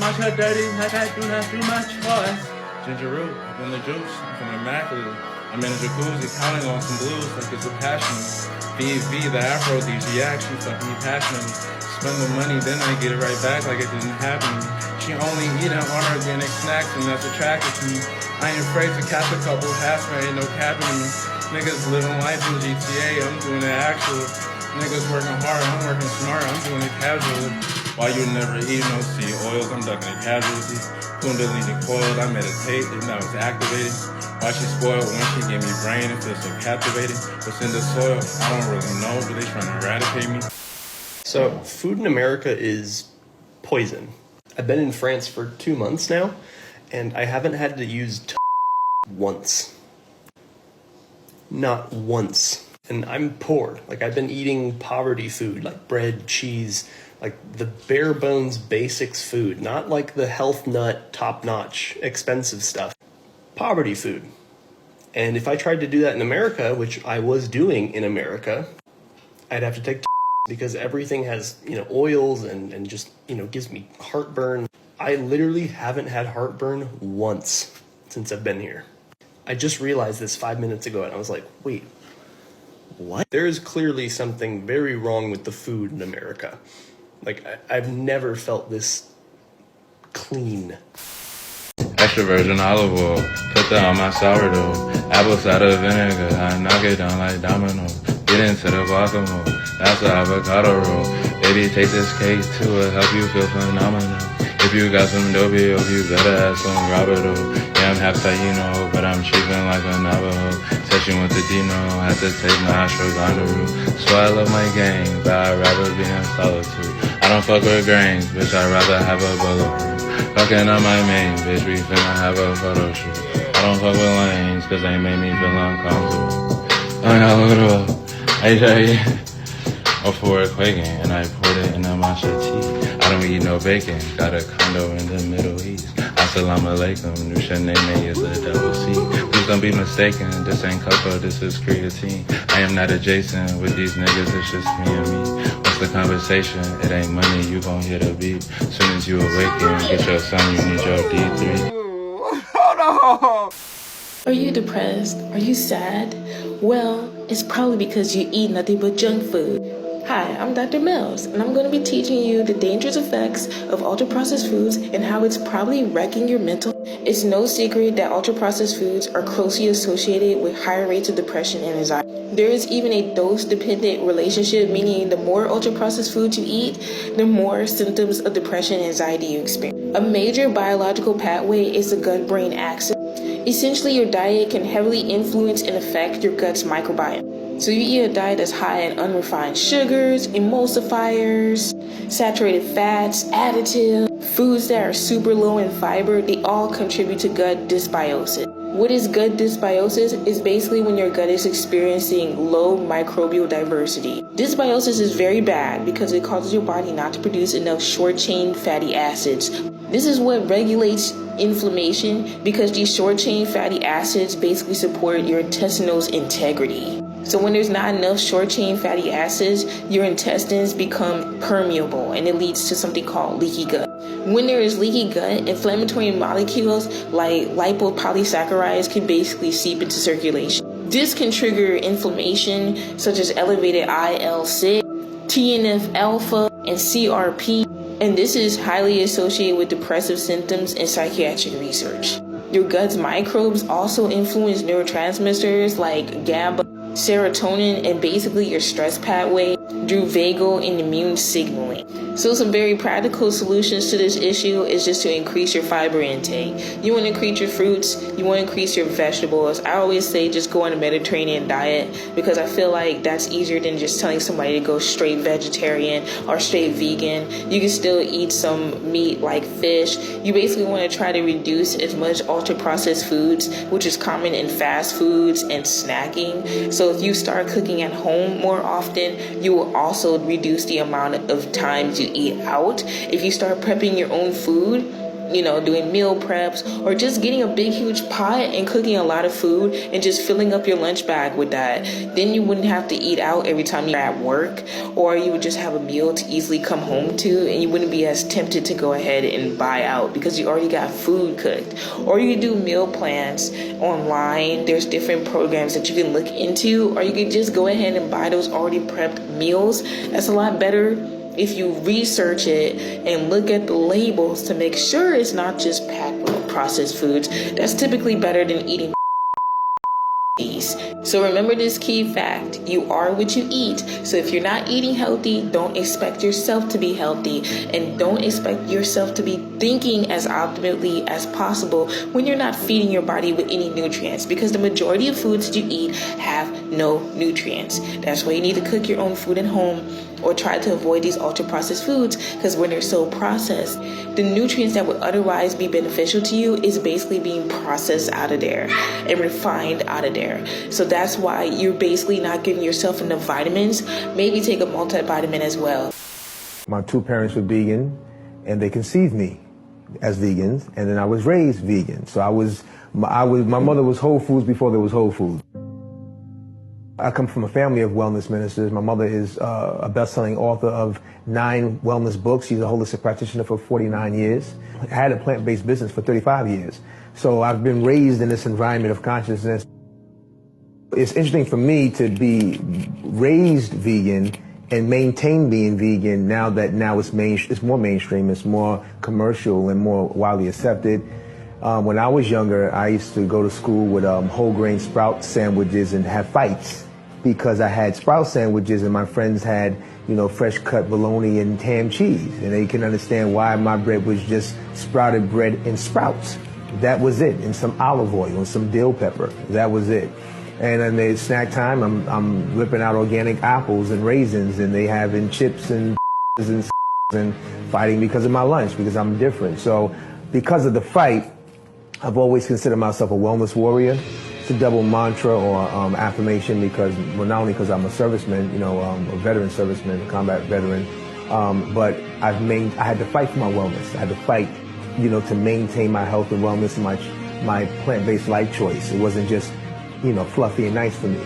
Matcha dirty, like I do not do my chores. Ginger root, up in the juice, I'm from immaculate. I'm in a jacuzzi, counting on some blues like it's a passion. VV, the aphrodisiac, she fucking me passionately. Spend the money, then I get it right back like it didn't happen to me. She only eating unorganic snacks and that's attractive to me. I ain't afraid to catch a couple half, ain't no capping to me. Niggas living life in GTA, I'm doing it actual. Niggas working hard, I'm working smart, I'm doing it casual. Why you never eat no sea oils, I'm ducking a casualty. Kundalini coiled, I meditate, and now it's activated. Why she spoiled when she gave me brain, it feels so captivating. What's in the soil, I don't really know, but they trying to eradicate me. So, food in America is poison. I've been in France for 2 months now, and I haven't had to use once. Not once. And I'm poor. Like, I've been eating poverty food, like bread, cheese, like the bare bones basics food, not like the health nut, top-notch, expensive stuff. Poverty food. And if I tried to do that in America, which I was doing in America, I'd have to take because everything has, oils and just, gives me heartburn. I literally haven't had heartburn once since I've been here. I just realized this 5 minutes ago and I was like, wait, what? There is clearly something very wrong with the food in America. Like, I've never felt this clean. Extra virgin olive oil, put that on my sourdough. Apple cider vinegar, I knock it down like domino. Get into the guacamole, that's an avocado roll. Baby, take this cake too, it'll help you feel phenomenal. If you got some dope-y, you better have some grabado. Yeah, I'm half Taino, but I'm cheapin' like a Navajo. Touching with the Dino, had to take my ashwagandha root. So I love my game, but I'd rather be in solitude. I don't fuck with grains, bitch, I'd rather have a bulletproof. Fucking on my main, bitch, we finna have a photo shoot. I don't fuck with lanes, cause they make me feel uncomfortable. I got a little, I before it quaking, and I poured it in a matcha tea. I don't eat no bacon, got a condo in the Middle East. Assalamu alaikum, new shit name is a double C. Please don't be mistaken, this ain't cocoa, this is creatine. I am not adjacent with these niggas, it's just me and me. the conversation. It ain't money, you gon' hear the beat. Soon as you awaken, get your son, you need your D3. Are you depressed? Are you sad? Well, it's probably because you eat nothing but junk food. Hi, I'm Dr. Mills, and I'm going to be teaching you the dangerous effects of ultra-processed foods and how it's probably wrecking your mental. It's no secret that ultra-processed foods are closely associated with higher rates of depression and anxiety. There is even a dose-dependent relationship, meaning the more ultra-processed foods you eat, the more symptoms of depression and anxiety you experience. A major biological pathway is the gut-brain axis. Essentially, your diet can heavily influence and affect your gut's microbiome. So you eat a diet that's high in unrefined sugars, emulsifiers, saturated fats, additives, foods that are super low in fiber, they all contribute to gut dysbiosis. What is gut dysbiosis? Is basically when your gut is experiencing low microbial diversity. Dysbiosis is very bad because it causes your body not to produce enough short-chain fatty acids. This is what regulates inflammation because these short-chain fatty acids basically support your intestinal integrity. So when there's not enough short-chain fatty acids, your intestines become permeable and it leads to something called leaky gut. When there is leaky gut, inflammatory molecules like lipopolysaccharides can basically seep into circulation. This can trigger inflammation such as elevated IL-6, TNF-alpha, and CRP, and this is highly associated with depressive symptoms in psychiatric research. Your gut's microbes also influence neurotransmitters like GABA, serotonin, and basically your stress pathway through vagal and immune signaling. So some very practical solutions to this issue is just to increase your fiber intake. You want to increase your fruits, you want to increase your vegetables. I always say just go on a Mediterranean diet because I feel like that's easier than just telling somebody to go straight vegetarian or straight vegan. You can still eat some meat like fish. You basically want to try to reduce as much ultra-processed foods, which is common in fast foods and snacking. So if you start cooking at home more often, you will also reduce the amount of times you eat out. If you start prepping your own food, doing meal preps or just getting a big huge pot and cooking a lot of food and just filling up your lunch bag with that, then you wouldn't have to eat out every time you're at work, or you would just have a meal to easily come home to and you wouldn't be as tempted to go ahead and buy out because you already got food cooked. Or you can do meal plans online. There's different programs that you can look into, or you can just go ahead and buy those already prepped meals. That's a lot better if you research it and look at the labels to make sure it's not just packed with processed foods. That's typically better than eating these. So remember this key fact: you are what you eat. So if you're not eating healthy, don't expect yourself to be healthy, and don't expect yourself to be thinking as optimally as possible when you're not feeding your body with any nutrients, because the majority of foods that you eat have no nutrients. That's why you need to cook your own food at home or try to avoid these ultra-processed foods, because when they're so processed, the nutrients that would otherwise be beneficial to you is basically being processed out of there and refined out of there. So that's why you're basically not giving yourself enough vitamins. Maybe take a multivitamin as well. My two parents were vegan, and they conceived me as vegans, and then I was raised vegan. So my mother was Whole Foods before there was Whole Foods. I come from a family of wellness ministers. My mother is a best-selling author of 9 wellness books. She's a holistic practitioner for 49 years. I had a plant-based business for 35 years. So I've been raised in this environment of consciousness. It's interesting for me to be raised vegan and maintain being vegan now it's more mainstream, it's more commercial and more widely accepted. When I was younger, I used to go to school with whole grain sprout sandwiches and have fights because I had sprout sandwiches and my friends had, fresh cut bologna and ham cheese. And they can understand why my bread was just sprouted bread and sprouts. That was it. And some olive oil and some dill pepper. That was it. And then it's snack time. I'm whipping out organic apples and raisins, and they having chips and fighting because of my lunch, because I'm different. So because of the fight, I've always considered myself a wellness warrior. It's a double mantra or affirmation because, not only because I'm a serviceman, a veteran serviceman, a combat veteran, but I had to fight for my wellness. I had to fight, to maintain my health and wellness and my plant-based life choice. It wasn't just, fluffy and nice for me.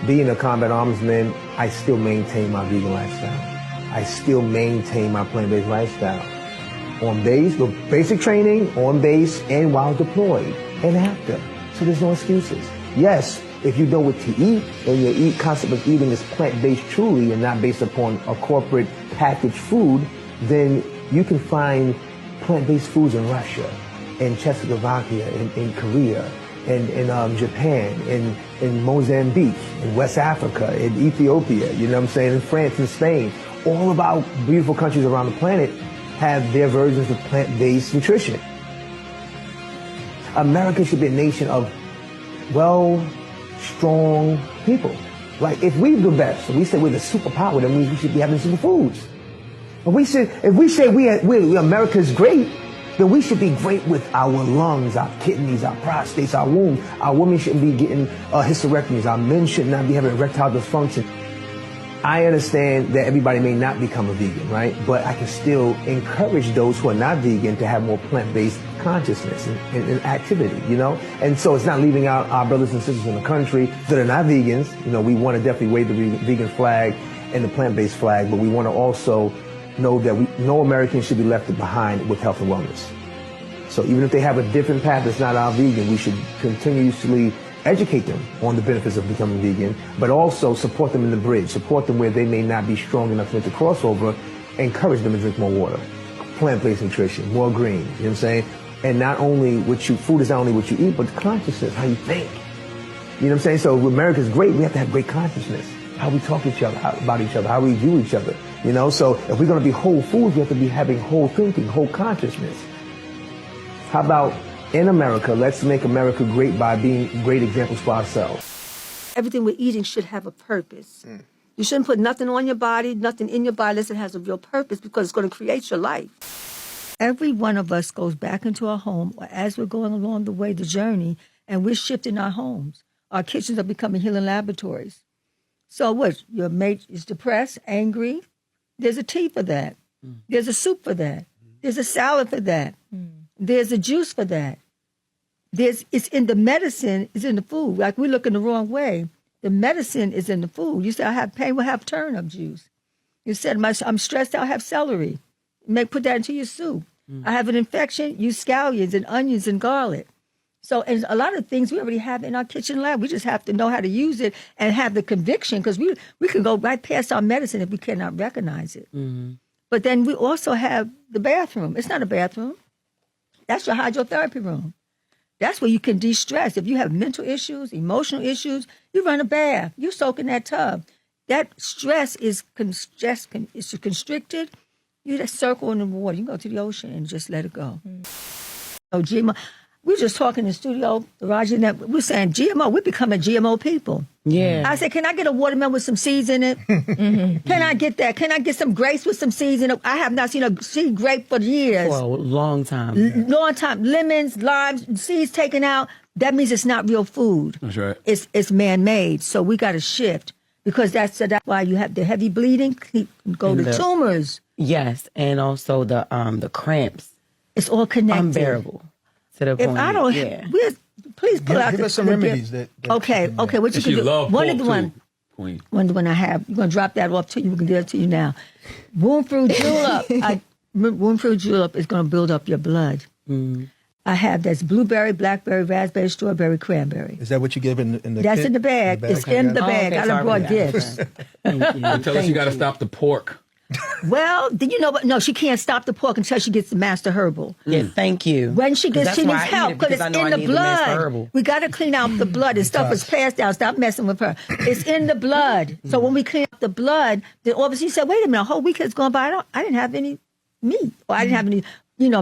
Being a combat armsman I still maintain my vegan lifestyle. I still maintain my plant-based lifestyle. On base, the basic training, on base, and while deployed, and after. So there's no excuses. Yes, if you know what to eat, and your concept of eating is plant-based truly and not based upon a corporate packaged food, then you can find plant-based foods in Russia, in Czechoslovakia, in Korea, in Japan, in Mozambique, in West Africa, in Ethiopia, you know what I'm saying, in France and Spain. All of our beautiful countries around the planet have their versions of plant-based nutrition. America should be a nation of strong people. Like, if we're the best, if we say we're the superpower, then we should be having superfoods. If we say we America's great, then we should be great with our lungs, our kidneys, our prostates, our womb. Our women shouldn't be getting hysterectomies. Our men should not be having erectile dysfunction. I understand that everybody may not become a vegan, right? But I can still encourage those who are not vegan to have more plant-based consciousness and activity, you know? And so it's not leaving out our brothers and sisters in the country that are not vegans. You know, we want to definitely wave the vegan flag and the plant-based flag, but we want to also know that no American should be left behind with health and wellness. So even if they have a different path that's not our vegan, we should continuously educate them on the benefits of becoming vegan, but also support them in the bridge, support them where they may not be strong enough to make the crossover, encourage them to drink more water, plant-based nutrition, more green, you know what I'm saying? And not only food is not only what you eat, but consciousness, how you think. You know what I'm saying? So America's great, we have to have great consciousness, how we talk to each other, about each other, how we view each other, you know? So if we're gonna be whole foods, we have to be having whole thinking, whole consciousness. How about in America, let's make America great by being great examples for ourselves. Everything we're eating should have a purpose. You shouldn't put nothing on your body, nothing in your body unless it has a real purpose, because it's going to create your life. Every one of us goes back into our home as we're going along the way, the journey, and we're shifting our homes. Our kitchens are becoming healing laboratories. So what? Your mate is depressed, angry. There's a tea for that. There's a soup for that. There's a salad for that. There's a juice for that. It's in the medicine, it's in the food. Like, we're looking the wrong way. The medicine is in the food. You say, I have pain, we'll have turnip juice. You said, I'm stressed out, have celery. Put that into your soup. I have an infection, use scallions and onions and garlic. So, and a lot of things we already have in our kitchen lab. We just have to know how to use it and have the conviction, because we can go right past our medicine if we cannot recognize it. But then we also have the bathroom. It's not a bathroom. That's your hydrotherapy room. That's where you can de-stress. If you have mental issues, emotional issues, you run a bath. You soak in that tub. That stress is constricted. You just circle in the water. You can go to the ocean and just let it go. So GMO, we were just talking in the studio, Raji and that, we're saying GMO, we're becoming GMO people. Yeah. I said, can I get a watermelon with some seeds in it? Can I get that? Can I get some grapes with some seeds in it? I have not seen a seed grape for years. For a long time. Long time. Lemons, limes, seeds taken out. That means it's not real food. That's right. It's man-made. So we got to shift, because that's why you have the heavy bleeding, go to tumors. Yes, and also the cramps. It's all connected. Unbearable. To the point. If I don't, please pull out. Give us some remedies. Okay. What you can do? One of the one I have. You're gonna drop that off to you. We can do it to you now. Womb fruit julep. Womb fruit julep is gonna build up your blood. I have that's blueberry, blackberry, raspberry, strawberry, cranberry. Is that what you give in the? That's kit? in the bag. It's in the bag. I done brought gifts. Thank you. Tell us you got to stop the pork. Well, did you know what? No, she can't stop the pork until she gets the master herbal. Yeah, thank you. When she needs help, because it's in the blood. We got to clean out the blood. And stuff is passed down. Stop messing with her. It's in the blood. So when we clean up the blood, then obviously you said, wait a minute, a whole week has gone by. I didn't have any meat, or I didn't have any,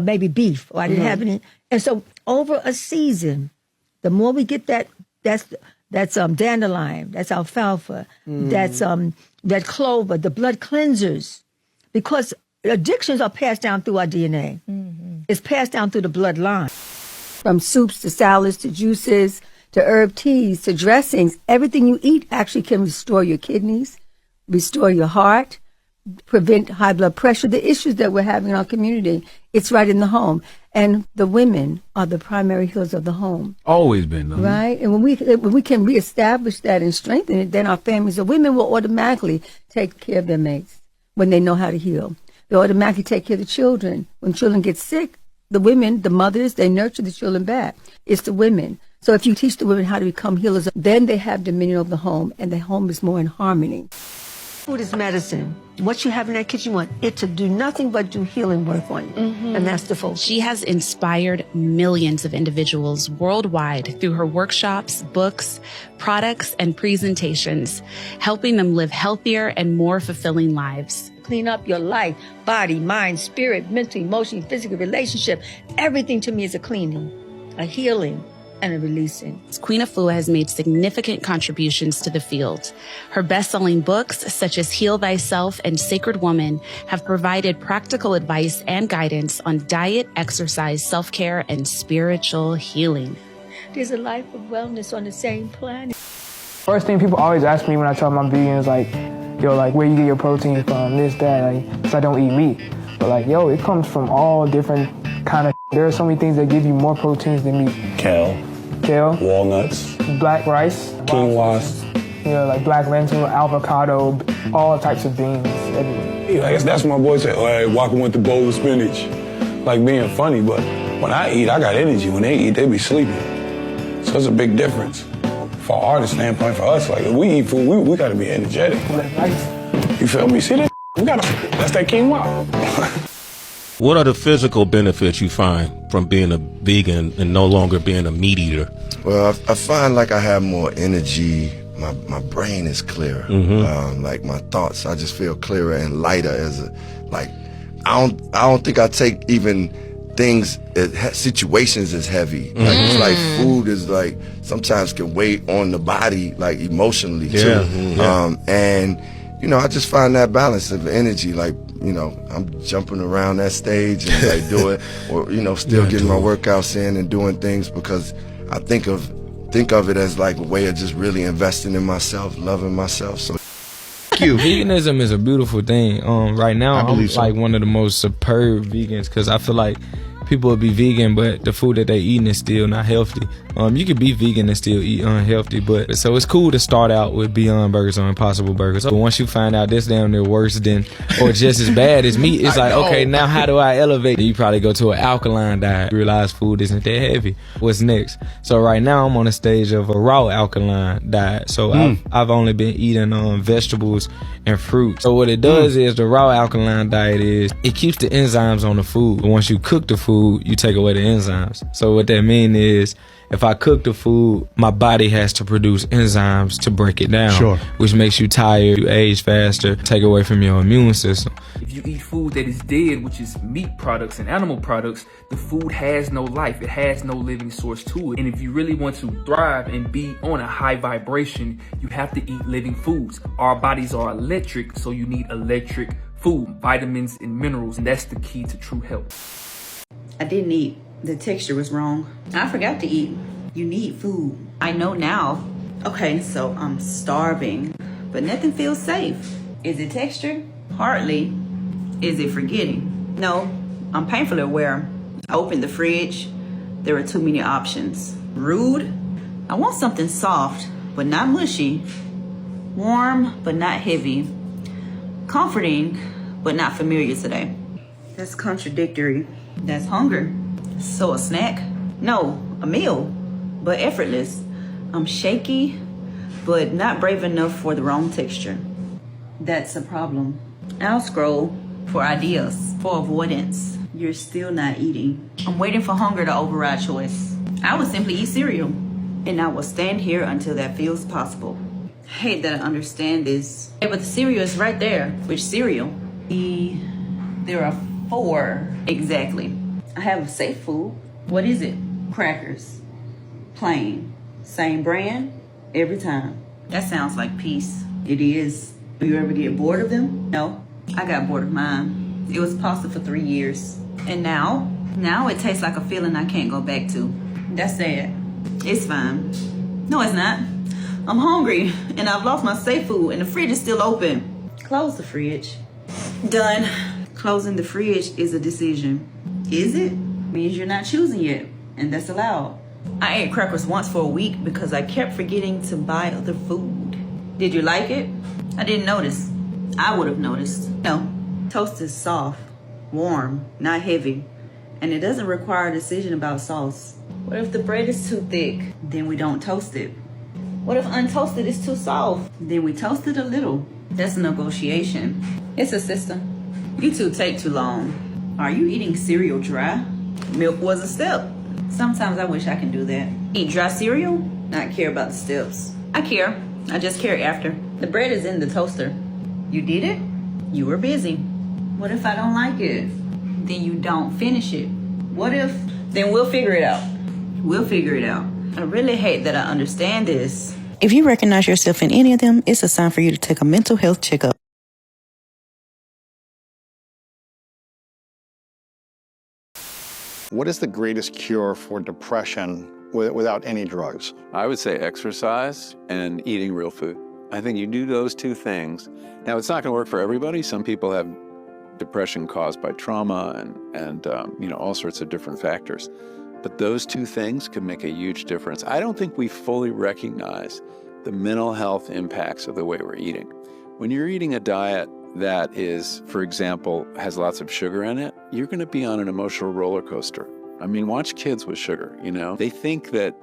maybe beef, or I didn't have any. And so over a season, the more we get that's dandelion, that's alfalfa, that's red clover, the blood cleansers, because addictions are passed down through our DNA. It's passed down through the bloodline. From soups to salads to juices to herb teas to dressings, everything you eat actually can restore your kidneys, restore your heart, prevent high blood pressure. The issues that we're having in our community It's right in the home. And the women are the primary healers of the home. Always been, though. Right? And when we can reestablish that and strengthen it, then our families of women will automatically take care of their mates when they know how to heal. They automatically take care of the children. When children get sick, the women, the mothers, they nurture the children back. It's the women. So if you teach the women how to become healers, then they have dominion over the home, and the home is more in harmony. Food is medicine. What you have in that kitchen, you want it to do nothing but do healing work on you. And that's the focus. She has inspired millions of individuals worldwide through her workshops, books, products, and presentations, helping them live healthier and more fulfilling lives. Clean up your life, body, mind, spirit, mental, emotional, physical, relationship. Everything to me is a cleaning, a healing, and a releasing. Queen Afua has made significant contributions to the field. Her best-selling books, such as Heal Thyself and Sacred Woman, have provided practical advice and guidance on diet, exercise, self-care, and spiritual healing. There's a life of wellness on the same planet. First thing people always ask me when I tell them I'm vegan is like, yo, like, where you get your protein from, this, that, like, because I don't eat meat. But like, yo, it comes from all different kind of. There are so many things that give you more proteins than meat. Kale, walnuts, black rice, quinoa, like black lentil, avocado, all types of beans, everywhere. Yeah, I guess that's what my boys say. Oh, hey, walking with the bowl of spinach, like being funny. But when I eat, I got energy. When they eat, they be sleeping. So it's a big difference. For artist standpoint, for us, like if we eat food, we gotta be energetic. You feel me? See that? That's that quinoa. What are the physical benefits you find from being a vegan and no longer being a meat eater? Well, I find like I have more energy. My brain is clearer. Like my thoughts, I just feel clearer and lighter. I don't think I take even things, situations as heavy. Like it's like food is like sometimes can weigh on the body like emotionally too. And I just find that balance of energy. Like I'm jumping around that stage and like do it, or still getting my workouts in and doing things because I think of it as like a way of just really investing in myself, loving myself. So. Veganism is a beautiful thing. Right now, I'm like one of the most superb vegans because I feel like people will be vegan, but the food that they eating is still not healthy. You can be vegan and still eat unhealthy, but so it's cool to start out with Beyond Burgers or Impossible Burgers. But once you find out this damn near worse than or just as bad as meat, it's like, okay, now how do I elevate? You probably go to an alkaline diet, realize food isn't that heavy. What's next? So right now I'm on a stage of a raw alkaline diet. So I've only been eating vegetables and fruit. So what it does is the raw alkaline diet is it keeps the enzymes on the food. But once you cook the food, you take away the enzymes. So what that means is if I cook the food, my body has to produce enzymes to break it down, which makes you tired, you age faster, take away from your immune system. If you eat food that is dead, which is meat products and animal products, the food has no life. It has no living source to it. And if you really want to thrive and be on a high vibration, you have to eat living foods. Our bodies are electric, so you need electric food, vitamins and minerals, and that's the key to true health. I didn't eat. The texture was wrong. I forgot to eat. You need food. I know now. Okay, so I'm starving, but nothing feels safe. Is it texture? Hardly. Is it forgetting? No, I'm painfully aware. I opened the fridge. There are too many options. Rude. I want something soft, but not mushy. Warm, but not heavy. Comforting, but not familiar today. That's contradictory. That's hunger. So a snack? No, a meal, but effortless. I'm shaky, but not brave enough for the wrong texture. That's a problem. I'll scroll for ideas, for avoidance. You're still not eating. I'm waiting for hunger to override choice. I would simply eat cereal, and I will stand here until that feels possible. I hate that I understand this. Yeah, but the cereal is right there. Which cereal? There are 4 exactly. I have safe food. What is it? Crackers. Plain. Same brand. Every time. That sounds like peace. It is. Do you ever get bored of them? No. I got bored of mine. It was pasta for 3 years. And now it tastes like a feeling I can't go back to. That's sad. It's fine. No, it's not. I'm hungry and I've lost my safe food and the fridge is still open. Close the fridge. Done. Closing the fridge is a decision. Is it? Means you're not choosing yet, and that's allowed. I ate crackers once for a week because I kept forgetting to buy other food. Did you like it? I didn't notice. I would have noticed. No, toast is soft, warm, not heavy, and it doesn't require a decision about sauce. What if the bread is too thick? Then we don't toast it. What if untoasted is too soft? Then we toast it a little. That's a negotiation. It's a system. You two take too long. Are you eating cereal dry? Milk was a step. Sometimes I wish I can do that. Eat dry cereal? Not care about the steps. I care. I just care after. The bread is in the toaster. You did it? You were busy. What if I don't like it? Then you don't finish it. What if? Then we'll figure it out. We'll figure it out. I really hate that I understand this. If you recognize yourself in any of them, it's a sign for you to take a mental health checkup. What is the greatest cure for depression without any drugs? I would say exercise and eating real food. I think you do those two things. Now, it's not going to work for everybody. Some people have depression caused by trauma and all sorts of different factors. But those two things can make a huge difference. I don't think we fully recognize the mental health impacts of the way we're eating. When you're eating a diet that is, for example, has lots of sugar in it, you're going to be on an emotional roller coaster. I mean, watch kids with sugar, They think that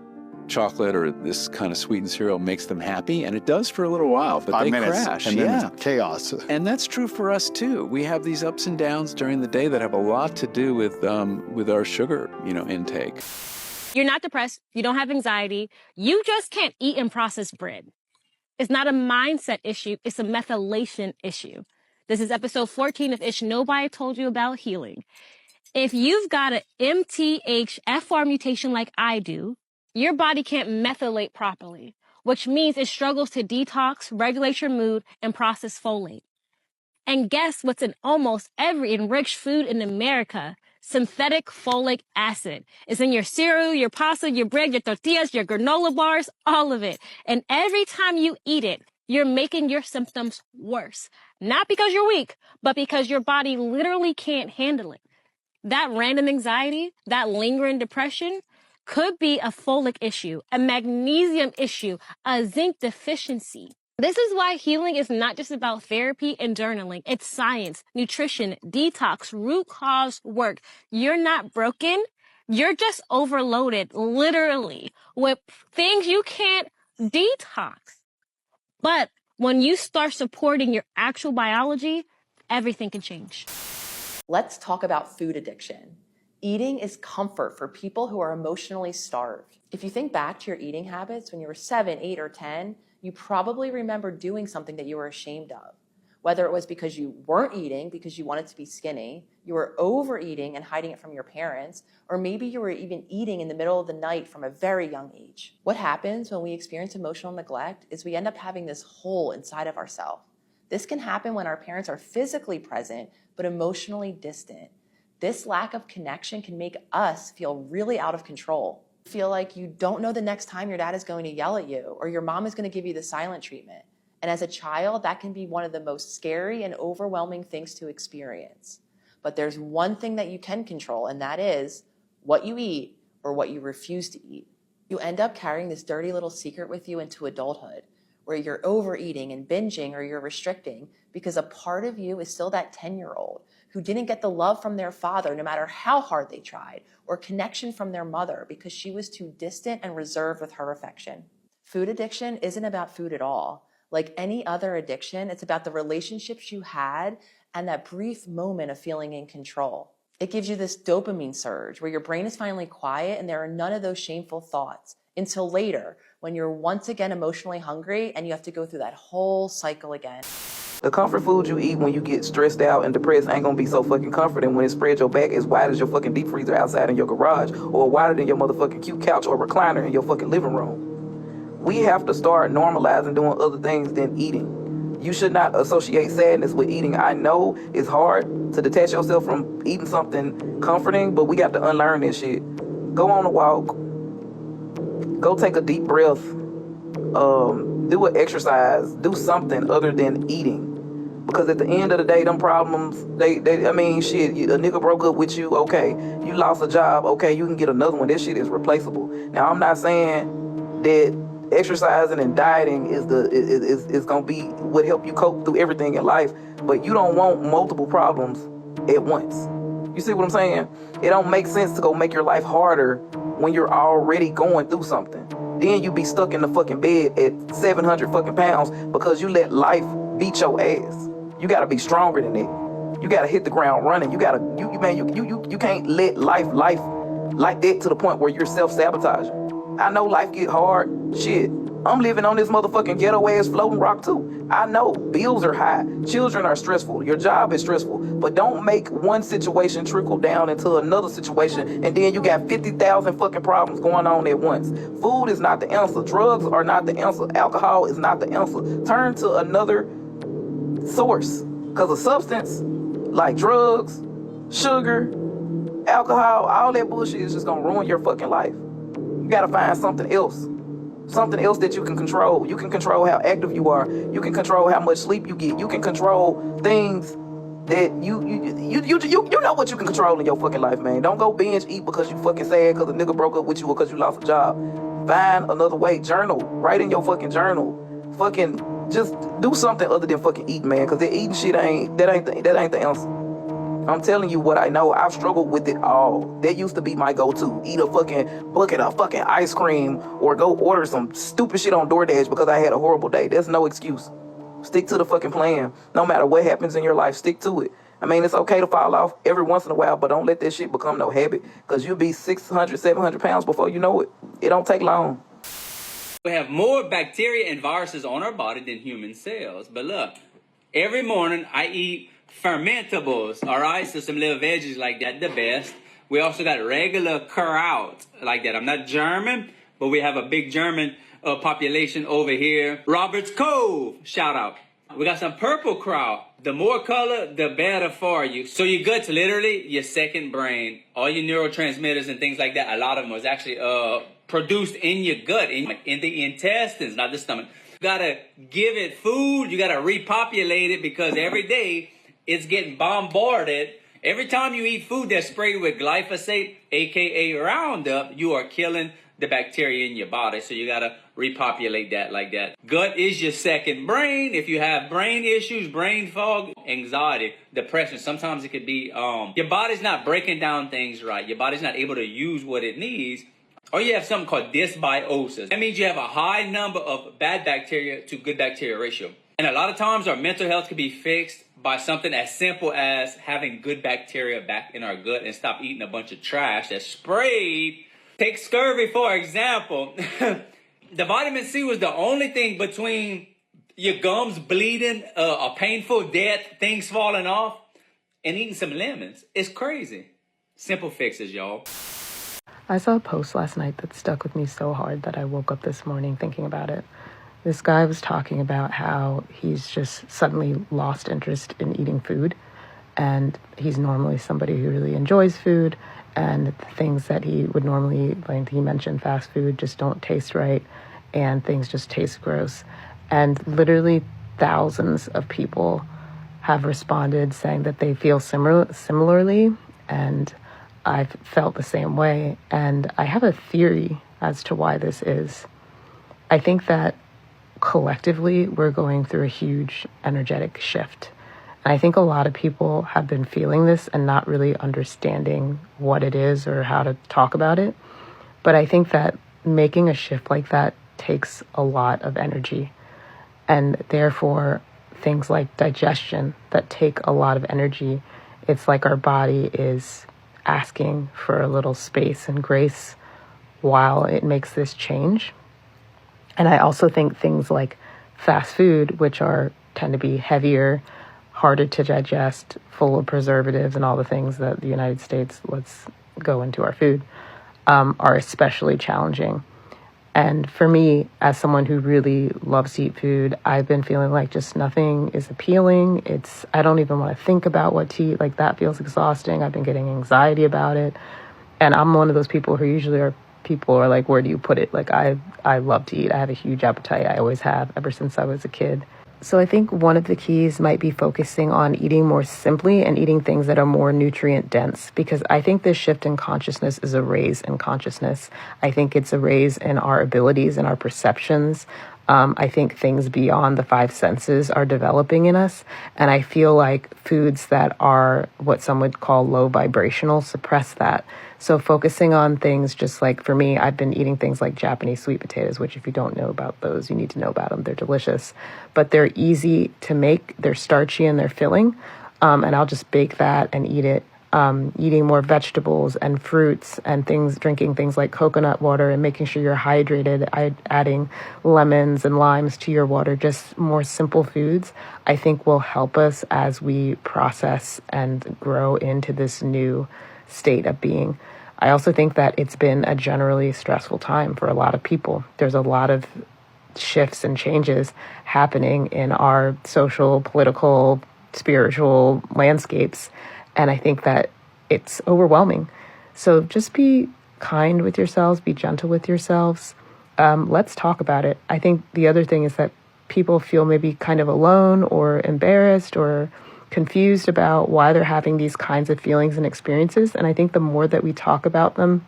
chocolate or this kind of sweetened cereal makes them happy, and it does for a little while, but 5 they minutes, crash. and then it's chaos. And that's true for us too. We have these ups and downs during the day that have a lot to do with our sugar, intake. You're not depressed. You don't have anxiety. You just can't eat and process bread. It's not a mindset issue. It's a methylation issue. This is episode 14 of Ish Nobody Told You About Healing. If you've got an MTHFR mutation like I do, your body can't methylate properly, which means it struggles to detox, regulate your mood, and process folate. And guess what's in almost every enriched food in America? Synthetic folic acid. It's in your cereal, your pasta, your bread, your tortillas, your granola bars, all of it. And every time you eat it, you're making your symptoms worse. Not because you're weak, but because your body literally can't handle it. That random anxiety, that lingering depression could be a folic issue, a magnesium issue, a zinc deficiency. This is why healing is not just about therapy and journaling. It's science, nutrition, detox, root cause work. You're not broken. You're just overloaded, literally, with things you can't detox. But when you start supporting your actual biology, everything can change. Let's talk about food addiction. Eating is comfort for people who are emotionally starved. If you think back to your eating habits when you were 7, 8, or 10, you probably remember doing something that you were ashamed of. Whether it was because you weren't eating because you wanted to be skinny, you were overeating and hiding it from your parents, or maybe you were even eating in the middle of the night from a very young age. What happens when we experience emotional neglect is we end up having this hole inside of ourselves. This can happen when our parents are physically present, but emotionally distant. This lack of connection can make us feel really out of control. Feel like you don't know the next time your dad is going to yell at you or your mom is going to give you the silent treatment. And as a child, that can be one of the most scary and overwhelming things to experience. But there's one thing that you can control, and that is what you eat or what you refuse to eat. You end up carrying this dirty little secret with you into adulthood, where you're overeating and binging or you're restricting because a part of you is still that 10-year-old who didn't get the love from their father no matter how hard they tried, or connection from their mother because she was too distant and reserved with her affection. Food addiction isn't about food at all. Like any other addiction, it's about the relationships you had and that brief moment of feeling in control. It gives you this dopamine surge where your brain is finally quiet and there are none of those shameful thoughts until later when you're once again emotionally hungry and you have to go through that whole cycle again. The comfort food you eat when you get stressed out and depressed ain't gonna be so fucking comforting when it spreads your back as wide as your fucking deep freezer outside in your garage, or wider than your motherfucking cute couch or recliner in your fucking living room. We have to start normalizing doing other things than eating. You should not associate sadness with eating. I know it's hard to detach yourself from eating something comforting, but we got to unlearn this shit. Go on a walk. Go take a deep breath. Do an exercise. Do something other than eating. Because at the end of the day, them problems, I mean, shit, a nigga broke up with you, okay. You lost a job, okay, you can get another one. That shit is replaceable. Now, I'm not saying that exercising and dieting is gonna be what help you cope through everything in life, but you don't want multiple problems at once. You see what I'm saying? It don't make sense to go make your life harder when you're already going through something. Then you be stuck in the fucking bed at 700 fucking pounds because you let life beat your ass. You gotta be stronger than that. You gotta hit the ground running. You can't let life like that to the point where you're self-sabotaging. I know life get hard. Shit, I'm living on this motherfucking ghetto ass floating rock too. I know bills are high, children are stressful, your job is stressful, but don't make one situation trickle down into another situation and then you got 50,000 fucking problems going on at once. Food is not the answer. Drugs are not the answer. Alcohol is not the answer. Turn to another source, because a substance like drugs, sugar, alcohol, all that bullshit is just gonna ruin your fucking life. You gotta find something else that you can control. You can control how active you are. You can control how much sleep you get. You can control things that you know what you can control in your fucking life, man. Don't go binge eat because you fucking sad because a nigga broke up with you or because you lost a job. Find another way. Journal. Write in your fucking journal. Fucking just do something other than fucking eat, man, because that eating shit ain't the answer. I'm telling you what I know. I've struggled with it all. That used to be my go-to. Eat a fucking bucket of fucking ice cream or go order some stupid shit on DoorDash because I had a horrible day. There's no excuse. Stick to the fucking plan. No matter what happens in your life, stick to it. I mean, it's okay to fall off every once in a while, but don't let that shit become no habit because you'll be 600, 700 pounds before you know it. It don't take long. We have more bacteria and viruses on our body than human cells. But look, every morning I eat fermentables, all right? So some little veggies like that, the best. We also got regular kraut like that. I'm not German, but we have a big German population over here. Roberts Cove, shout out. We got some purple kraut. The more color, the better for you. So your gut's literally your second brain. All your neurotransmitters and things like that, a lot of them was actually produced in your gut, in the intestines, not the stomach. You gotta give it food. You gotta repopulate it because every day it's getting bombarded. Every time you eat food that's sprayed with glyphosate, aka Roundup, you are killing the bacteria in your body. So you gotta repopulate that like that. Gut is your second brain. If you have brain issues, brain fog, anxiety, depression, sometimes it could be your body's not breaking down things right. Your body's not able to use what it needs. Or you have something called dysbiosis. That means you have a high number of bad bacteria to good bacteria ratio. And a lot of times our mental health can be fixed by something as simple as having good bacteria back in our gut and stop eating a bunch of trash that's sprayed. Take scurvy, for example. The vitamin C was the only thing between your gums bleeding, a painful death, things falling off, and eating some lemons. It's crazy. Simple fixes, y'all. I saw a post last night that stuck with me so hard that I woke up this morning thinking about it. This guy was talking about how he's just suddenly lost interest in eating food, and he's normally somebody who really enjoys food, and the things that he would normally, like he mentioned, fast food just don't taste right, and things just taste gross. And literally thousands of people have responded saying that they feel similarly, and I've felt the same way. And I have a theory as to why this is. I think that collectively we're going through a huge energetic shift. And I think a lot of people have been feeling this and not really understanding what it is or how to talk about it. But I think that making a shift like that takes a lot of energy. And therefore, things like digestion that take a lot of energy, it's like our body is asking for a little space and grace while it makes this change. And I also think things like fast food, which tend to be heavier, harder to digest, full of preservatives and all the things that the United States lets go into our food, are especially challenging. And for me, as someone who really loves to eat food, I've been feeling like just nothing is appealing. I don't even want to think about what to eat. Like, that feels exhausting. I've been getting anxiety about it. And I'm one of those people who usually people are like, where do you put it? Like, I love to eat. I have a huge appetite. I always have, ever since I was a kid. So I think one of the keys might be focusing on eating more simply and eating things that are more nutrient dense, because I think this shift in consciousness is a raise in consciousness. I think it's a raise in our abilities and our perceptions. I think things beyond the five senses are developing in us. And I feel like foods that are what some would call low vibrational suppress that. So focusing on things just like, for me, I've been eating things like Japanese sweet potatoes, which if you don't know about those, you need to know about them. They're delicious, but they're easy to make. They're starchy and they're filling. And I'll just bake that and eat it. Eating more vegetables and fruits and things, drinking things like coconut water and making sure you're hydrated, adding lemons and limes to your water, just more simple foods, I think will help us as we process and grow into this new state of being. I also think that it's been a generally stressful time for a lot of people. There's a lot of shifts and changes happening in our social, political, spiritual landscapes. And I think that it's overwhelming. So just be kind with yourselves, be gentle with yourselves. Let's talk about it. I think the other thing is that people feel maybe kind of alone or embarrassed or confused about why they're having these kinds of feelings and experiences. And I think the more that we talk about them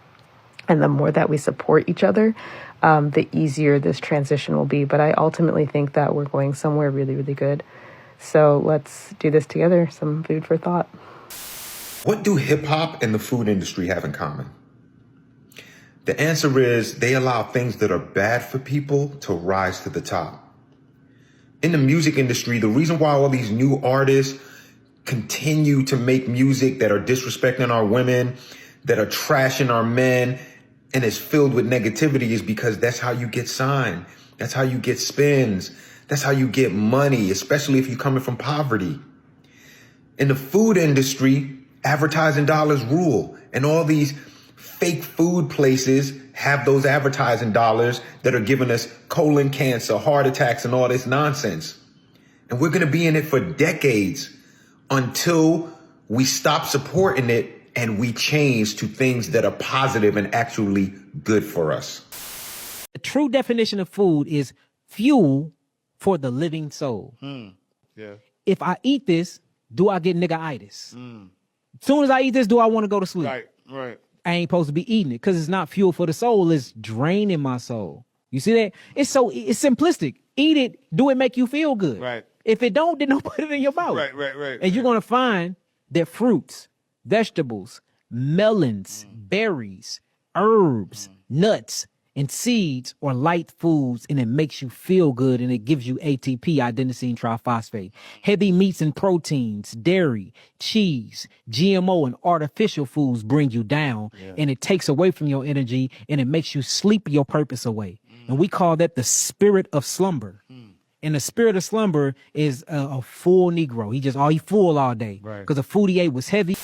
and the more that we support each other, the easier this transition will be. But I ultimately think that we're going somewhere really, really good. So let's do this together. Some food for thought. What do hip hop and the food industry have in common? The answer is they allow things that are bad for people to rise to the top. In the music industry, the reason why all these new artists continue to make music that are disrespecting our women, that are trashing our men, and is filled with negativity is because that's how you get signed. That's how you get spins. That's how you get money, especially if you're coming from poverty. In the food industry, advertising dollars rule, and all these fake food places have those advertising dollars that are giving us colon cancer, heart attacks, and all this nonsense. And we're going to be in it for decades until we stop supporting it and we change to things that are positive and actually good for us. The true definition of food is fuel for the living soul. Yeah. If I eat this, do I get nigga itis? Soon as I eat this, do I want to go to sleep? Right. I ain't supposed to be eating it because it's not fuel for the soul. It's draining my soul. You see that? It's simplistic. Eat it. Do it make you feel good? Right. If it don't, then don't put it in your mouth. Right. And you're going to find that fruits, vegetables, melons, berries, herbs, nuts, and seeds are light foods, and it makes you feel good, and it gives you ATP, adenosine triphosphate. Heavy meats and proteins, dairy, cheese, GMO, and artificial foods bring you down, and it takes away from your energy, and it makes you sleep your purpose away. And we call that the spirit of slumber. And the spirit of slumber is a full Negro. He full all day because the food he ate was heavy.